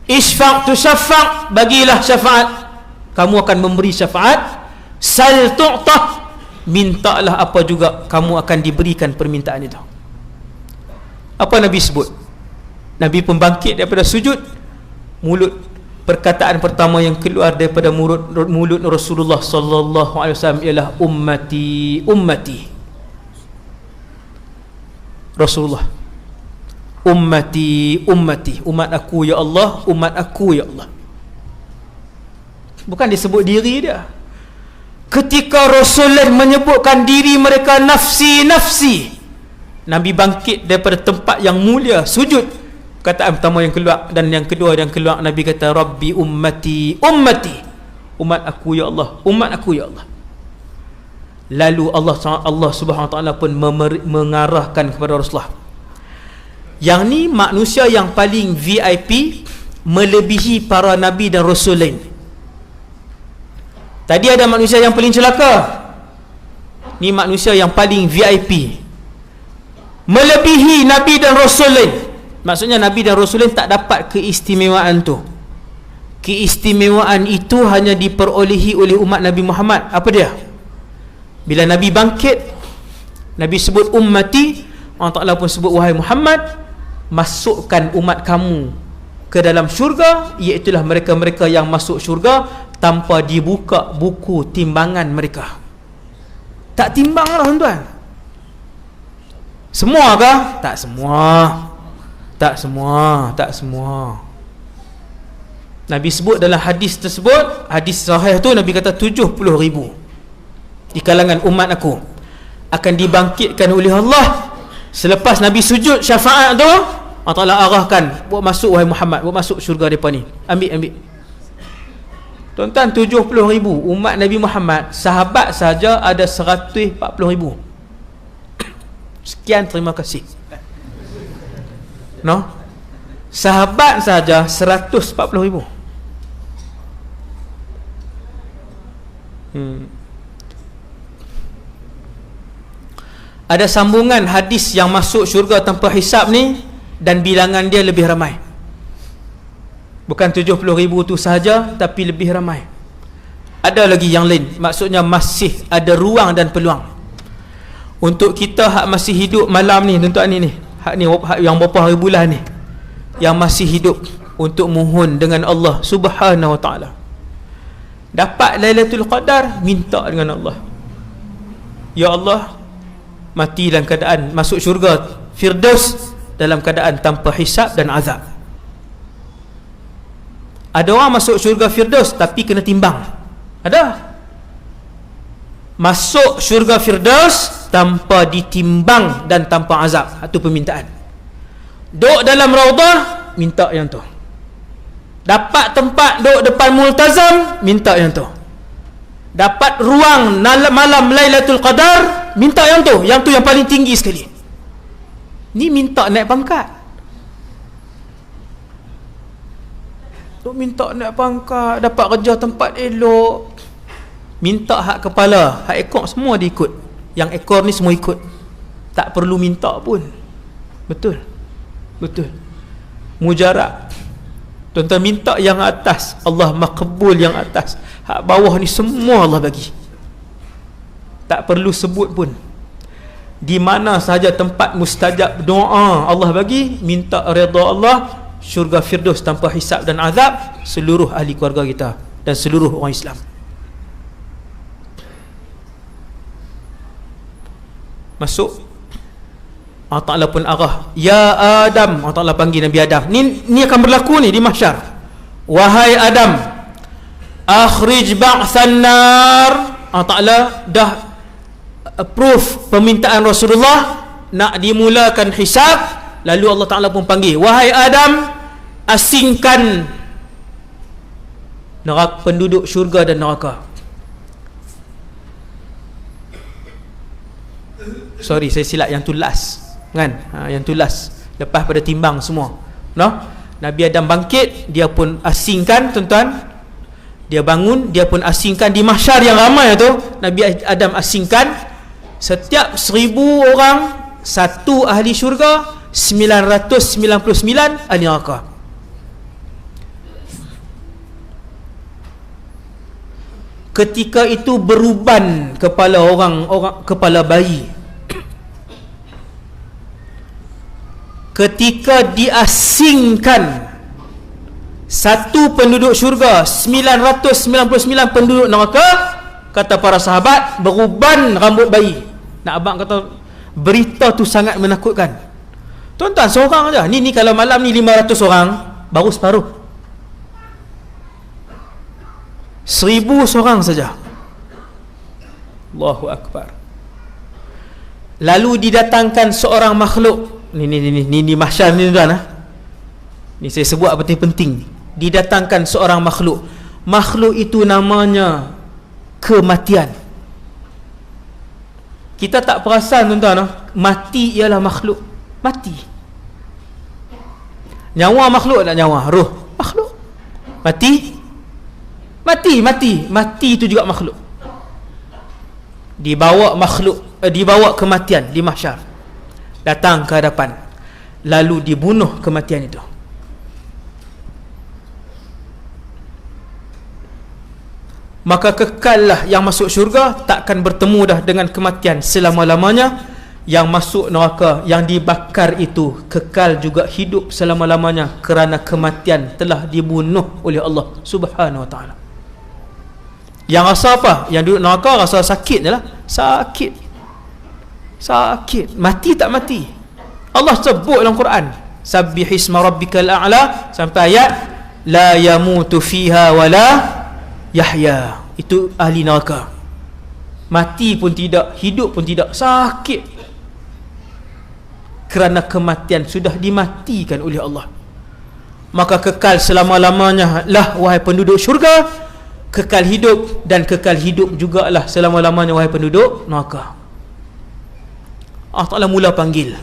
[SPEAKER 1] isfa' tu syafa', bagilah syafaat, kamu akan memberi syafaat, sal tu'tah, mintalah apa juga kamu akan diberikan permintaan itu. Apa Nabi sebut? Nabi pun bangkit daripada sujud. Perkataan pertama yang keluar daripada mulut Rasulullah sallallahu alaihi wasallam ialah ummati, ummati. Rasulullah, ummati, ummati, umat aku ya Allah, umat aku ya Allah. Bukan disebut diri dia. Ketika Rasulullah menyebutkan diri mereka nafsi, nafsi, Nabi bangkit daripada tempat yang mulia, sujud. Perkataan pertama yang keluar, dan yang kedua yang keluar, Nabi kata Rabbi ummati, ummati, umat aku ya Allah, umat aku ya Allah. Lalu Allah Subhanahu Wa Taala pun mengarahkan kepada Rasulullah, yang ni manusia yang paling VIP, melebihi para Nabi dan Rasul lain. Tadi ada manusia yang paling celaka, ni manusia yang paling VIP, melebihi Nabi dan Rasul lain. Maksudnya Nabi dan Rasul lain tak dapat keistimewaan tu. Keistimewaan itu hanya diperolehi oleh umat Nabi Muhammad. Apa dia? Bila Nabi bangkit, Nabi sebut ummati, Allah Ta'ala pun sebut wahai Muhammad, masukkan umat kamu ke dalam syurga, iaitulah mereka-mereka yang masuk syurga tanpa dibuka buku timbangan mereka. Tak timbang lah tuan-tuan. Semua kah? Tak semua. Tak semua. Tak semua. Nabi sebut dalam hadis tersebut, hadis sahih tu, Nabi kata 70,000 di kalangan umat aku akan dibangkitkan oleh Allah. Selepas Nabi sujud syafaat tu, Allah Ta'ala arahkan, buat masuk wahai Muhammad, buat masuk syurga mereka ni. Ambil. Tuan-tuan, 70,000 umat Nabi Muhammad, sahabat saja ada 140,000. Sekian, terima kasih. Sahabat saja 140,000. Ada sambungan hadis yang masuk syurga tanpa hisab ni, dan bilangan dia lebih ramai. Bukan 70,000 tu sahaja, tapi lebih ramai. Ada lagi yang lain. Maksudnya masih ada ruang dan peluang untuk kita hak masih hidup malam ni, tuan-tuan ni hak ni, hak yang berapa hari bulan ni, yang masih hidup, untuk mohon dengan Allah Subhanahu Wa Ta'ala. Dapat Lailatul Qadar, minta dengan Allah, ya Allah, mati dalam keadaan masuk syurga Firdaus dalam keadaan tanpa hisab dan azab. Ada orang masuk syurga Firdaus tapi kena timbang. Ada masuk syurga Firdaus tanpa ditimbang dan tanpa azab. Itu permintaan. Duduk dalam raudah, minta yang tu. Dapat tempat duduk depan multazam, minta yang tu. Dapat ruang malam Lailatul Qadar, minta yang tu. Yang tu yang paling tinggi sekali. Ni minta naik pangkat. Duk minta naik pangkat, dapat kerja tempat elok, minta hak kepala, hak ekor semua dia ikut. Yang ekor ni semua ikut, tak perlu minta pun. Betul. Mujarab. Tuan-tuan, minta yang atas, Allah makbul yang atas. Hak bawah ni semua Allah bagi. Tak perlu sebut pun. Di mana sahaja tempat mustajab doa Allah bagi, minta redha Allah, syurga Firdaus tanpa hisab dan azab, seluruh ahli keluarga kita dan seluruh orang Islam. masuk, Allah Ta'ala pun arah, ya Adam, Allah Ta'ala panggil Nabi Adam. Ni akan berlaku ni di mahsyar. Wahai Adam, akhrij ba'than nar. Allah Ta'ala dah approve permintaan Rasulullah nak dimulakan hisab. Lalu Allah Ta'ala pun panggil, wahai Adam, asingkan neraka, penduduk syurga dan neraka. Sorry, saya silap, yang tu last kan, yang tu last lepas pada timbang semua, no? Nabi Adam bangkit, dia pun asingkan, tuan-tuan, dia bangun, dia pun asingkan di mahsyar yang ramai tu. Nabi Adam asingkan setiap 1000 orang, satu ahli syurga, 999 ahli neraka. Ketika itu beruban kepala orang kepala bayi. Ketika diasingkan satu penduduk syurga, 999 penduduk neraka, kata para sahabat, beruban rambut bayi. Nak abang kata berita tu sangat menakutkan. Tuan-tuan, seorang aja. Ni kalau malam ni 500 orang, baru separuh. 1000 seorang saja. Allahu Akbar. Lalu didatangkan seorang makhluk. Ni mahsyar ni, tuan-tuan. Ni saya sebut apa penting. Didatangkan seorang makhluk. Makhluk itu namanya kematian. Kita tak perasan, tuan-tuan, mati ialah makhluk. Mati. Nyawa makhluk tak nyawa? Roh makhluk. Mati itu juga makhluk. Dibawa makhluk, dibawa kematian di mahsyar, datang ke hadapan, lalu dibunuh kematian itu. Maka kekallah yang masuk syurga takkan bertemu dah dengan kematian selama-lamanya. Yang masuk neraka, yang dibakar itu kekal juga hidup selama-lamanya, kerana kematian telah dibunuh oleh Allah Subhanahu Wa Ta'ala. Yang rasa apa? Yang duduk neraka rasa sakit je lah. Sakit. Mati tak mati. Allah sebut dalam Quran, Sabbihisma rabbikal a'la, sampai ayat la yamutu fiha wala yahya. Itu ahli neraka. Mati pun tidak, hidup pun tidak, sakit. Kerana kematian sudah dimatikan oleh Allah. Maka kekal selama-lamanya lah wahai penduduk syurga, kekal hidup, dan kekal hidup jugalah selama-lamanya wahai penduduk neraka. Allah Ta'ala mula panggil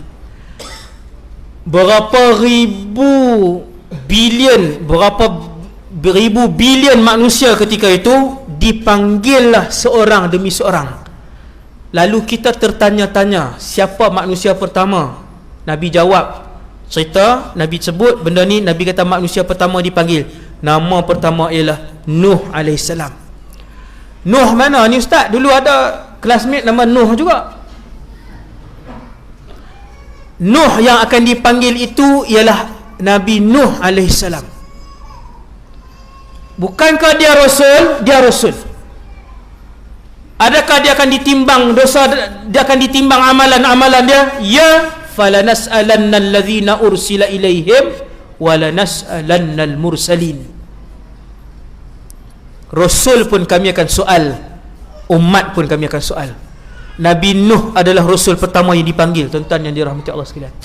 [SPEAKER 1] berapa ribu bilion manusia ketika itu. Dipanggillah seorang demi seorang. Lalu kita tertanya-tanya, siapa manusia pertama? Nabi jawab, cerita Nabi sebut benda ni. Nabi kata manusia pertama dipanggil, nama pertama ialah Nuh AS. Nuh mana ni ustaz? Dulu ada classmate nama Nuh juga. Nuh yang akan dipanggil itu ialah Nabi Nuh AS. Bukankah dia Rasul? Dia Rasul. Adakah dia akan ditimbang dosa, dia akan ditimbang amalan-amalan dia? Ya, falanas'alanna alladhina ursila ilaihim walanas'alannal mursalin. Rasul pun kami akan soal, umat pun kami akan soal. Nabi Nuh adalah Rasul pertama yang dipanggil, tuan-tuan yang dirahmati Allah sekalian.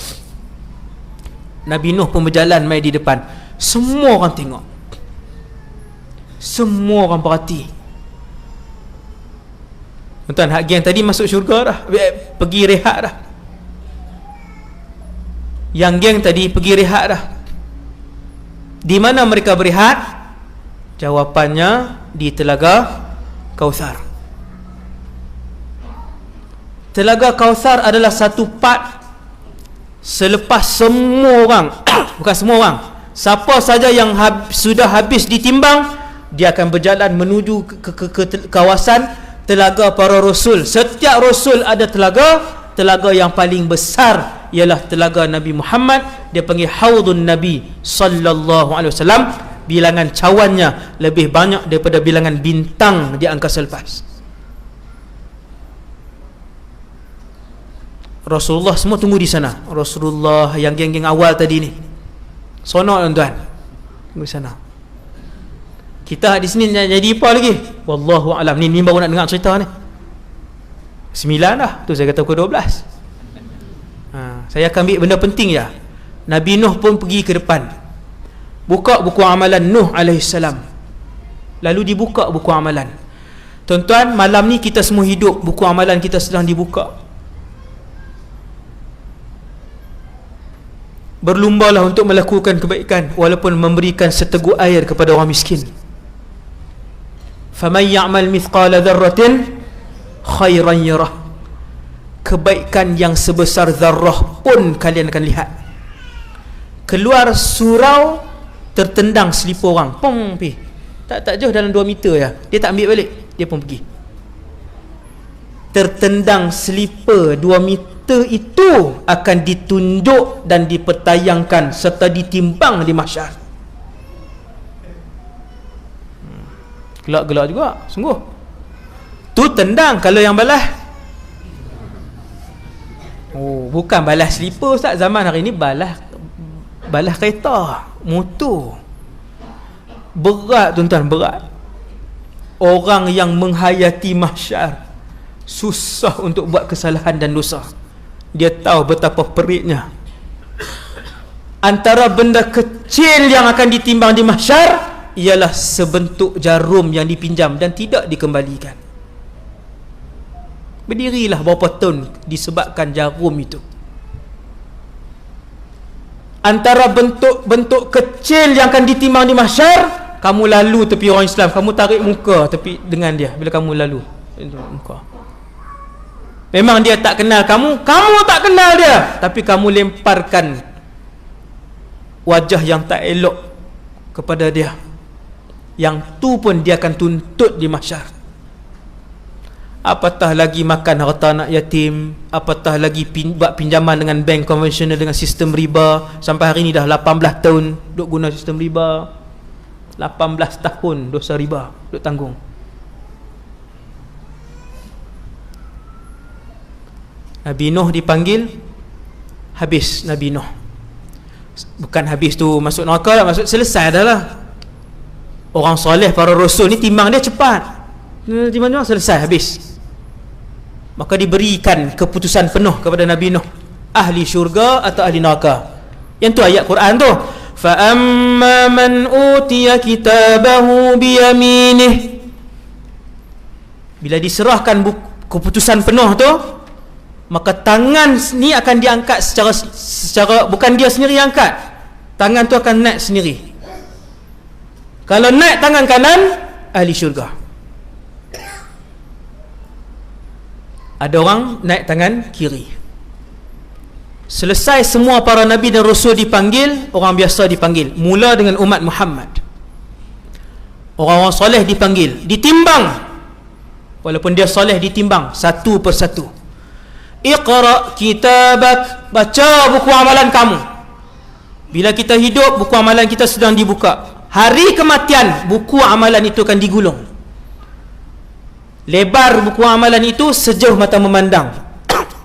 [SPEAKER 1] Nabi Nuh pun berjalan mai di depan. Semua orang tengok, semua orang perhati. Tuan-tuan, hak geng tadi masuk syurga dah, pergi rehat dah. Yang geng tadi pergi rehat dah. Di mana mereka berehat? Jawapannya di Telaga Kautsar. Telaga Kautsar adalah satu part selepas semua orang bukan semua orang, siapa saja yang sudah habis ditimbang, dia akan berjalan menuju ke kawasan Telaga para Rasul. Setiap Rasul ada telaga yang paling besar ialah telaga Nabi Muhammad. Dia panggil Haudun Nabi sallallahu alaihi wasallam. Bilangan cawannya lebih banyak daripada bilangan bintang di angkasa lepas. Rasulullah semua tunggu di sana. Rasulullah yang geng-geng awal tadi ni, sonok tuan-tuan, tunggu di sana. Kita di sini jadi apa lagi? Wallahu alam. Ni baru nak dengar cerita ni. 9 dah. Tu saya kata pukul 12. Saya akan ambil benda penting je. Nabi Nuh pun pergi ke depan, buka buku amalan Nuh alaihissalam. Lalu dibuka buku amalan. Tuan-tuan, malam ni kita semua hidup, buku amalan kita sedang dibuka. Berlumbalah untuk melakukan kebaikan, walaupun memberikan seteguk air kepada orang miskin. Faman ya'mal mithqala dzarratin khairan yarah. Kebaikan yang sebesar zarrah pun kalian akan lihat. Keluar surau, tertendang selipar orang, pong pi. Tak jauh, dalam 2 meter ya. Dia tak ambil balik, dia pun pergi. Tertendang selipar 2 meter itu akan ditunjuk dan dipertayangkan serta ditimbang di mahsyar. Gelak-gelak juga, sungguh. Tu tendang. Kalau yang balas, bukan balas selipar Ustaz. Zaman hari ni balas kereta, motor. Berat tuan-tuan, berat. Orang yang menghayati mahsyar susah untuk buat kesalahan dan dosa. Dia tahu betapa peritnya. Antara benda kecil yang akan ditimbang di mahsyar ialah sebentuk jarum yang dipinjam dan tidak dikembalikan. Berdirilah berapa tahun disebabkan jarum itu. Antara bentuk-bentuk kecil yang akan ditimbang di mahsyar, kamu lalu tepi orang Islam, kamu tarik muka tepi dengan dia bila kamu lalu muka. Memang dia tak kenal kamu tak kenal dia, tapi kamu lemparkan wajah yang tak elok kepada dia. Yang tu pun dia akan tuntut di mahsyar. Apatah lagi makan harta anak yatim, apatah lagi buat pinjaman dengan bank konvensional dengan sistem riba. Sampai hari ni dah 18 tahun duk guna sistem riba. 18 tahun dosa riba duk tanggung. Nabi Nuh dipanggil, habis Nabi Nuh. Bukan habis tu masuk neraka lah, maksud selesai dah lah. Orang soleh, para rasul ni timbang dia cepat. Timbang selesai, habis. Maka diberikan keputusan penuh kepada Nabi Nuh, ahli syurga atau ahli neraka. Yang tu ayat Quran tu, fa amma man utiya kitabahu biyaminih. Bila diserahkan keputusan penuh tu, maka tangan ni akan diangkat secara bukan dia sendiri angkat. Tangan tu akan naik sendiri. Kalau naik tangan kanan, ahli syurga. Ada orang naik tangan kiri. Selesai semua para nabi dan rasul dipanggil, orang biasa dipanggil. Mula dengan umat Muhammad. Orang-orang soleh dipanggil, ditimbang. Walaupun dia soleh, ditimbang satu persatu. Iqra kitabak, baca buku amalan kamu. Bila kita hidup, buku amalan kita sedang dibuka. Hari kematian, buku amalan itu akan digulung. Lebar buku amalan itu sejauh mata memandang.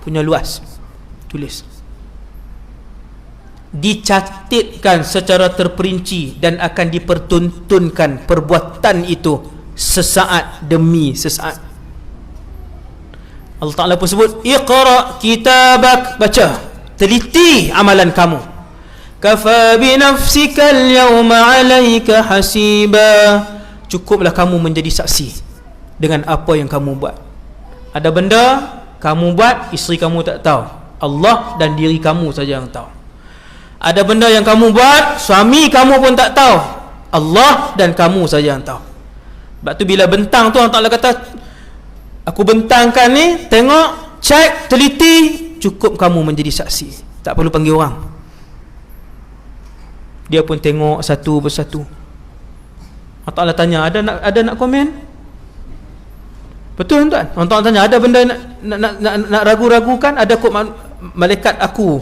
[SPEAKER 1] Punya luas. Tulis. Dicatatkan secara terperinci dan akan dipertuntunkan perbuatan itu sesaat demi sesaat. Allah Ta'ala pun sebut, Iqra kitabak, baca, teliti amalan kamu. Kafa binafsika al-yawma alayka hasiba. Cukuplah kamu menjadi saksi dengan apa yang kamu buat. Ada benda kamu buat, isteri kamu tak tahu, Allah dan diri kamu saja yang tahu. Ada benda yang kamu buat, suami kamu pun tak tahu, Allah dan kamu saja yang tahu. Sebab tu bila bentang tu, Allah Ta'ala kata, aku bentangkan ni, tengok, cek, teliti, cukup kamu menjadi saksi, tak perlu panggil orang. Dia pun tengok satu persatu. Allah Ta'ala tanya, ada nak komen? Betul tuan? Allah Ta'ala tanya, ada benda nak ragu-ragukan? Ada kok malaikat aku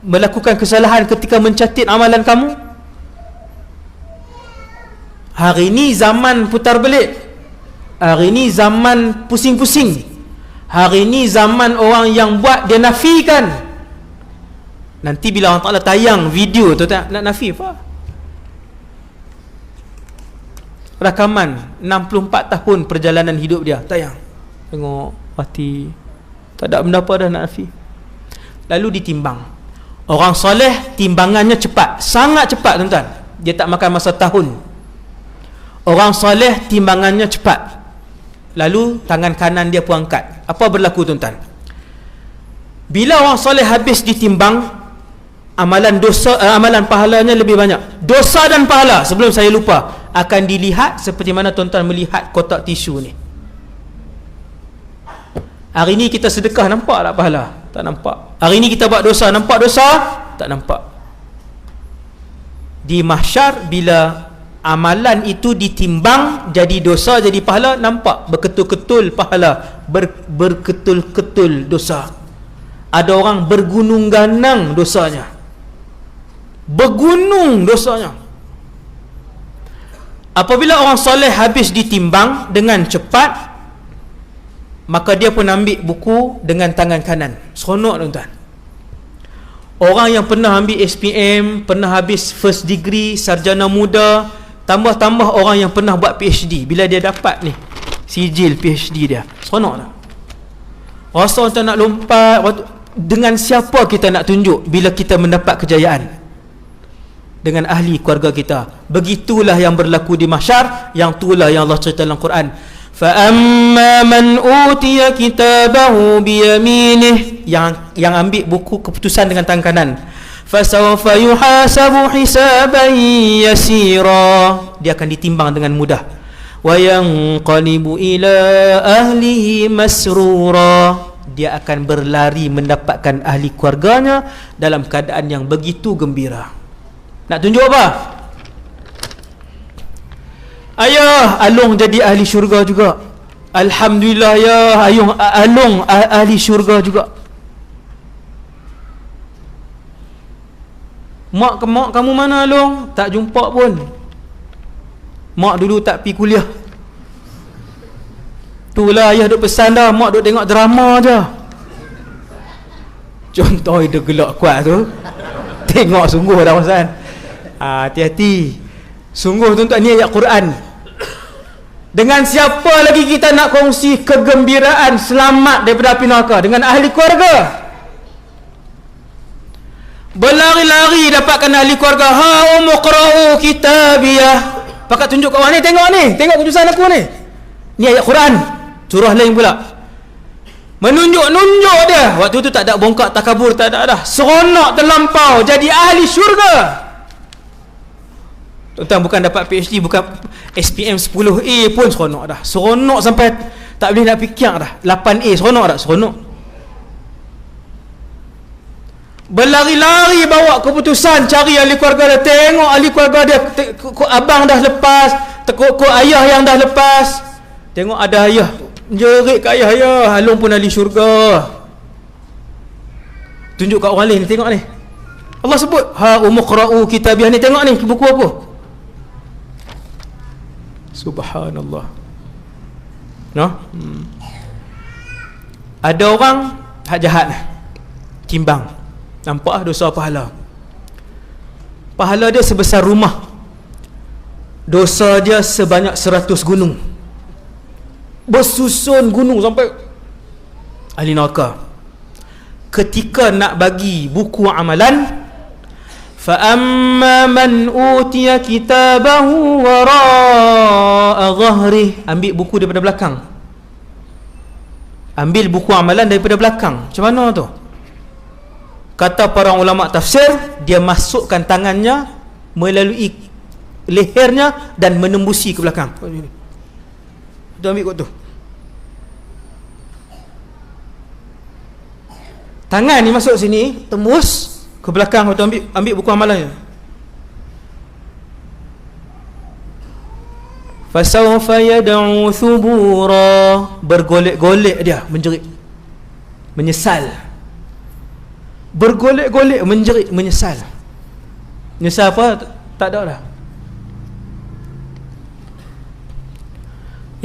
[SPEAKER 1] melakukan kesalahan ketika mencatat amalan kamu? Hari ni zaman putar belik. Hari ni zaman pusing-pusing. Hari ni zaman orang yang buat dia nafikan. Nanti bila Allah Ta'ala tayang video tu tak nak nafi apa? Rakaman 64 tahun perjalanan hidup dia tayang. Tengok mati, tak ada benda apa dah nak nafi. Lalu ditimbang. Orang soleh timbangannya cepat, sangat cepat tuan-tuan. Dia tak makan masa tahun. Orang soleh timbangannya cepat. Lalu tangan kanan dia pun angkat. Apa berlaku tuan-tuan? Bila orang soleh habis ditimbang, amalan dosa, amalan pahalanya lebih banyak. Dosa dan pahala, sebelum saya lupa, akan dilihat seperti mana tuan-tuan melihat kotak tisu ni. Hari ni kita sedekah, nampak tak pahala? Tak nampak. Hari ni kita buat dosa, nampak dosa? Tak nampak. Di mahsyar, bila amalan itu ditimbang jadi dosa, jadi pahala, nampak berketul-ketul pahala, berketul-ketul dosa. Ada orang bergunung ganang dosanya, bergunung dosanya. Apabila orang soleh habis ditimbang dengan cepat, maka dia pun ambil buku dengan tangan kanan. Seronok tuan-tuan. Orang yang pernah ambil SPM, pernah habis first degree, sarjana muda, tambah-tambah orang yang pernah buat PhD, bila dia dapat ni sijil PhD dia, seronok tak? Rasa kita nak lompat. Dengan siapa kita nak tunjuk bila kita mendapat kejayaan? Dengan ahli keluarga kita. Begitulah yang berlaku di mahsyar. Yang itulah yang Allah cerita dalam Quran. فَأَمَّا مَنْ أُوتِيَ كِتَابَهُ بِيَمِينِهِ, yang ambil buku keputusan dengan tangan kanan. فَسَوْفَ يُحَاسَبُ حِسَابًا يَسِيرًا, dia akan ditimbang dengan mudah. وَيَنْقَلِبُ إِلَىٰ أَهْلِهِ مَسْرُورًا, dia akan berlari mendapatkan ahli keluarganya dalam keadaan yang begitu gembira. Nak tunjuk apa? Ayah, Along jadi ahli syurga juga. Alhamdulillah ya, Along ahli syurga juga. Mak kamu mana Along? Tak jumpa pun. Mak dulu tak pergi kuliah. Itulah ayah duk pesan dah, mak duk tengok drama je. Contoh dia gelak kuat tu. Tengok sungguh dah pesan. Hati-hati. Sungguh tuan-tuan, ni ayat Quran. Dengan siapa lagi kita nak kongsi kegembiraan selamat daripada api neraka? Dengan ahli keluarga. Berlari-lari dapatkan ahli keluarga. Ha umqra'u kitabiyah. Pakat tunjuk kat orang ni, tengok ni, tengok keputusan aku ni. Ni ayat Quran. Surah lain pula. Menunjuk-nunjuk dia. Waktu tu tak ada bongkak takabur, tak ada dah. Seronok terlampau, jadi ahli syurga. Tuan-tuan, bukan dapat PhD, bukan SPM 10A pun seronok dah. Seronok sampai tak boleh nak fikir dah. 8A seronok dah, seronok. Berlari-lari bawa keputusan, cari ahli keluarga dia. Tengok ahli keluarga dia, abang dah lepas, tekuk ayah yang dah lepas. Tengok ada ayah, jerit kat ayah, ayah Along pun ahli syurga. Tunjuk kat orang lain, tengok ni. Allah sebut, ha umqra'u kitabiyah ni, tengok ni buku apa. Subhanallah. No? Ada orang hak jahat, timbang, nampak dosa pahala. Pahala dia sebesar rumah, dosa dia sebanyak 100 gunung. Bersusun gunung sampai ahli neraka. Ketika nak bagi buku amalan, فَأَمَّا مَنْ أُوتِيَ كِتَابَهُ وَرَاءَ ظَهْرِهِ, ambil buku daripada belakang. Ambil buku amalan daripada belakang. Macam mana tu? Kata para ulama tafsir, dia masukkan tangannya melalui lehernya dan menembusi ke belakang. Dia ambil kot tu. Tangan ni masuk sini, tembus ke belakang, waktu ambil buku amalannya. Fasawfa yad'u thubura, bergolek-golek dia, menjerit, menyesal. Bergolek-golek, menjerit, menyesal. Menyesal apa? Tak ada dah.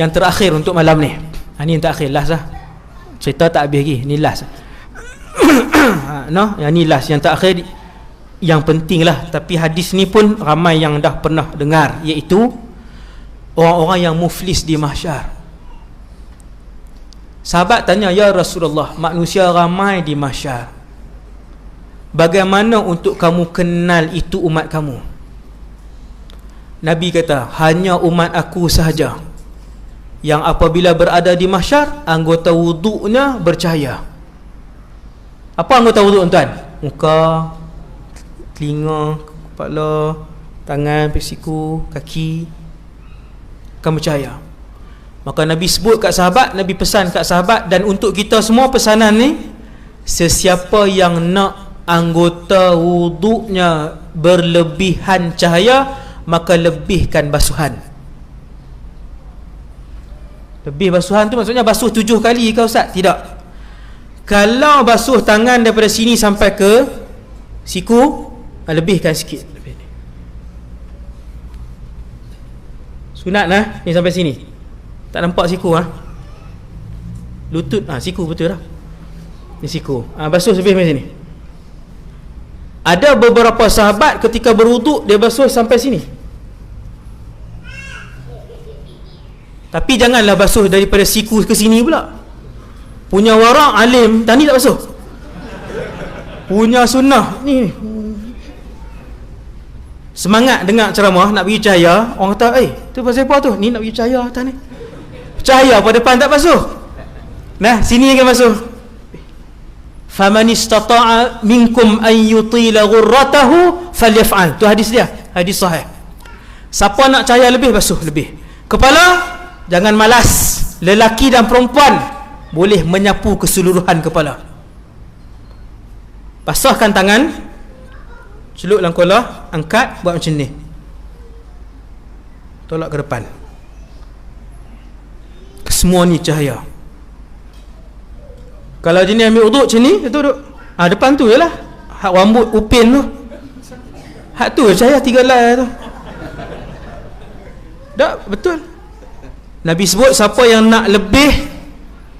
[SPEAKER 1] Yang terakhir untuk malam ni, ini yang terakhir, last lah. Cerita tak habis lagi, ni last. No, yang ni last, yang terakhir, yang penting lah. Tapi hadis ni pun ramai yang dah pernah dengar, iaitu orang-orang yang muflis di mahsyar. Sahabat tanya, ya Rasulullah, manusia ramai di mahsyar, bagaimana untuk kamu kenal itu umat kamu? Nabi kata, hanya umat aku sahaja yang apabila berada di mahsyar, anggota wuduknya bercahaya. Apa anggota wuduk tuan? Muka, telinga, kepala, tangan, siku, kaki akan bercahaya. Maka Nabi sebut kat sahabat, Nabi pesan kat sahabat, dan untuk kita semua pesanan ni, sesiapa yang nak anggota wuduknya berlebihan cahaya, maka lebihkan basuhan. Lebih basuhan tu maksudnya basuh 7 kali ke Ustaz? Tidak. Kalau basuh tangan daripada sini sampai ke siku, lebihkan sikit. Sunat lah ni sampai sini. Tak nampak siku lutut siku betul lah. Ni siku. Basuh lebih macam sini. Ada beberapa sahabat ketika berwuduk dia basuh sampai sini. Tapi janganlah basuh daripada siku ke sini pula. Punya warak alim tadi tak basuh. Punya sunnah ni semangat dengar ceramah nak bagi cahaya, orang kata, tu pasal apa tu? Ni nak bagi cahaya atas ni. Cahaya pada depan tak basuh. Nah, sini akan basuh. Faman istata'a minkum an yutila ghurratahu falyaf'al. Tu hadis dia, hadis sahih. Siapa nak cahaya lebih, basuh lebih. Kepala jangan malas. Lelaki dan perempuan boleh menyapu keseluruhan kepala. Basahkan tangan, celup dalam kolah, angkat, buat macam ni, tolak ke depan. Semua ni cahaya. Kalau jenis ambil uduk macam ni, itu duduk depan tu je lah, hak rambut upin tu, hak tu cahaya 3 helai tu. Tak, betul. Nabi sebut siapa yang nak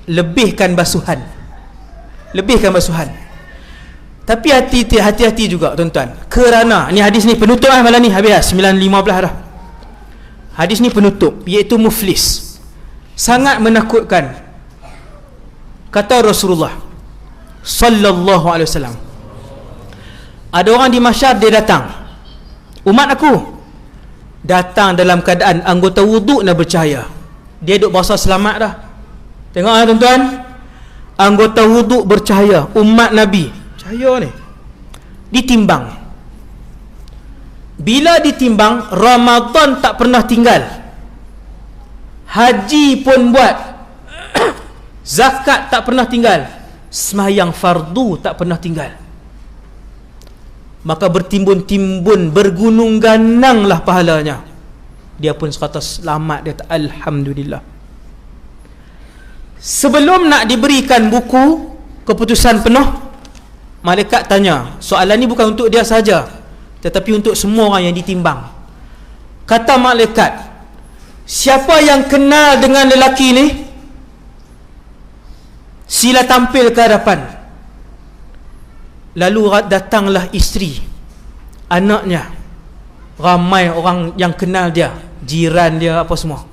[SPEAKER 1] lebihkan basuhan. Lebihkan basuhan. Tapi hati-hati juga tuan-tuan. Kerana ni hadis ni penutup malam ni, habis 9.15 dah. Hadis ni penutup, iaitu muflis. Sangat menakutkan. Kata Rasulullah sallallahu alaihi wasallam, ada orang di mahsyar, dia datang, umat aku datang dalam keadaan anggota wuduk nak bercahaya. Dia duduk bahasa selamat dah. Tengok tuan-tuan, anggota wuduk bercahaya, umat Nabi cahaya ni. Ditimbang. Bila ditimbang, Ramadan tak pernah tinggal, haji pun buat, zakat tak pernah tinggal, sembahyang fardu tak pernah tinggal. Maka bertimbun-timbun, bergunung gananglah pahalanya. Dia pun sekata selamat, dia kata alhamdulillah. Sebelum nak diberikan buku keputusan penuh, malaikat tanya, soalan ni bukan untuk dia saja, tetapi untuk semua orang yang ditimbang. Kata malaikat, siapa yang kenal dengan lelaki ni, sila tampil ke hadapan. Lalu datanglah isteri, anaknya, ramai orang yang kenal dia, jiran dia, apa semua.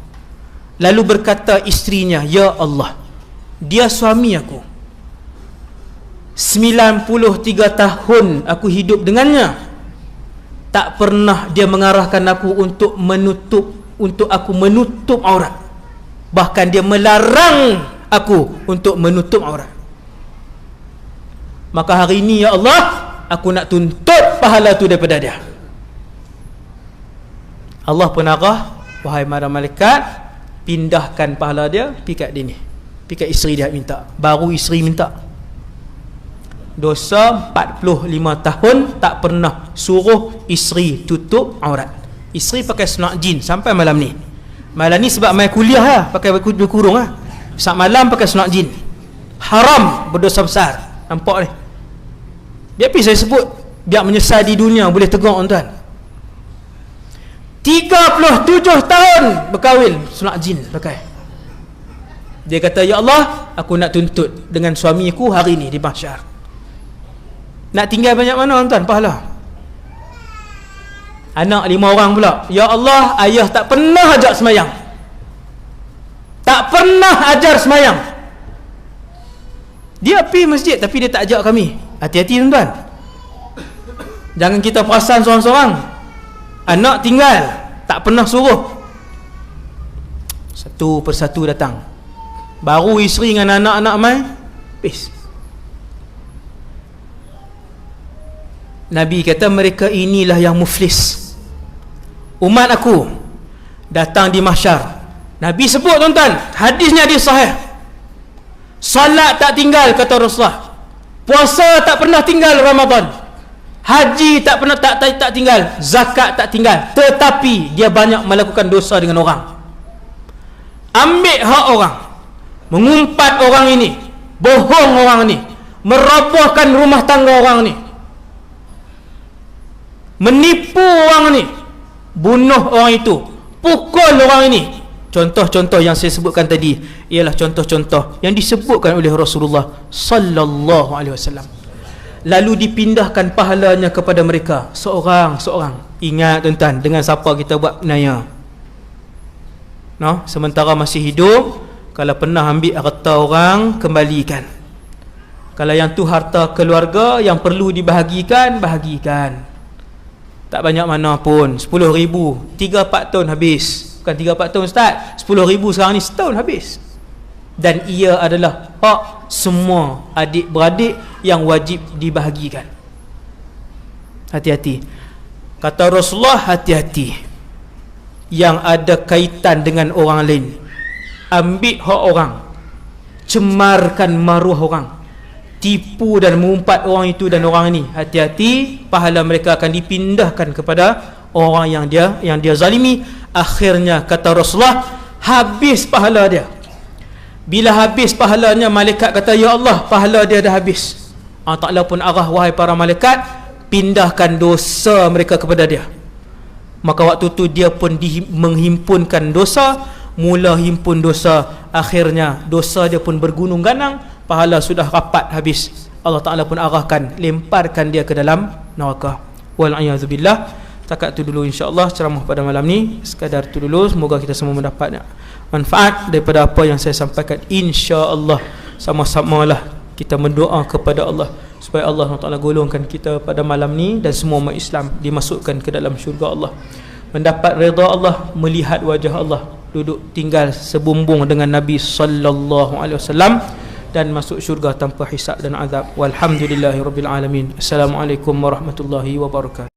[SPEAKER 1] Lalu berkata isterinya, ya Allah, dia suami aku, 93 tahun aku hidup dengannya, tak pernah dia mengarahkan aku untuk aku menutup aurat. Bahkan dia melarang aku untuk menutup aurat. Maka hari ini ya Allah, aku nak tuntut pahala tu daripada dia. Allah pun arah, wahai para malaikat, pindahkan pahala dia pergi kat dia ni, pergi kat isteri dia minta. Baru isteri minta. Dosa 45 tahun tak pernah suruh isteri tutup aurat. Isteri pakai senak jin sampai malam ni. Malam ni sebab mai kuliah lah, pakai baju kurung lah. Saat malam pakai senak jin. Haram, berdosa besar. Nampak ni? Biar saya sebut, biar menyesal di dunia, boleh tegak tuan. 37 tahun berkahwin, senak jin pakai. Dia kata, ya Allah, aku nak tuntut dengan suamiku hari ni di mahsyar. Nak tinggal banyak mana tuan pahala? Anak 5 orang pula, ya Allah, ayah tak pernah ajak semayang, tak pernah ajar semayang. Dia pergi masjid tapi dia tak ajak kami. Hati-hati tuan-tuan, jangan kita perasan seorang-seorang anak tinggal, tak pernah suruh. Satu persatu datang, baru isteri dengan anak-anak mai habis. Nabi kata, mereka inilah yang muflis, umat aku datang di mahsyar. Nabi sebut tuan-tuan, hadisnya hadis sahih. Salat tak tinggal, kata Rasulullah. Puasa tak pernah tinggal Ramadan. Haji tak pernah tak tinggal. Zakat tak tinggal. Tetapi dia banyak melakukan dosa dengan orang. Ambil hak orang, mengumpat orang ini, bohong orang ini, merobohkan rumah tangga orang ini, menipu orang ini, bunuh orang itu, pukul orang ini. Contoh-contoh yang saya sebutkan tadi ialah contoh-contoh yang disebutkan oleh Rasulullah sallallahu alaihi wasallam. Lalu dipindahkan pahalanya kepada mereka seorang-seorang. Ingat tuan-tuan, dengan siapa kita buat naya? No, sementara masih hidup, kalau pernah ambil harta orang, kembalikan. Kalau yang tu harta keluarga yang perlu dibahagikan, bahagikan. Tak banyak mana pun, 10,000 3-4 tahun habis. Bukan 3-4 tahun Ustaz, 10,000 sekarang ni setahun habis. Dan ia adalah hak semua adik-beradik yang wajib dibahagikan. Hati-hati. Kata Rasulullah, hati-hati yang ada kaitan dengan orang lain. Ambil hak orang, cemarkan maruah orang, tipu dan mengumpat orang itu dan orang ini. Hati-hati, pahala mereka akan dipindahkan kepada orang yang dia zalimi. Akhirnya kata Rasulullah, habis pahala dia. Bila habis pahalanya, malaikat kata, ya Allah, pahala dia dah habis. Allah Ta'ala pun arah, wahai para malaikat, pindahkan dosa mereka kepada dia. Maka waktu tu dia pun menghimpunkan dosa, mula himpun dosa, akhirnya dosa dia pun bergunung ganang, pahala sudah rapat habis. Allah Ta'ala pun arahkan, lemparkan dia ke dalam neraka. Wal'iyadzubillah. Setakat tu dulu insya-Allah ceramah pada malam ni. Sekadar tu dulu, semoga kita semua mendapat manfaat daripada apa yang saya sampaikan. Insya-Allah sama-samalah kita berdoa kepada Allah supaya Allah Taala golongkan kita pada malam ni dan semua umat Islam dimasukkan ke dalam syurga Allah, mendapat redha Allah, melihat wajah Allah, duduk tinggal sebumbung dengan Nabi sallallahu alaihi wasallam dan masuk syurga tanpa hisab dan azab. Walhamdulillahirabbil alamin. Assalamualaikum warahmatullahi wabarakatuh.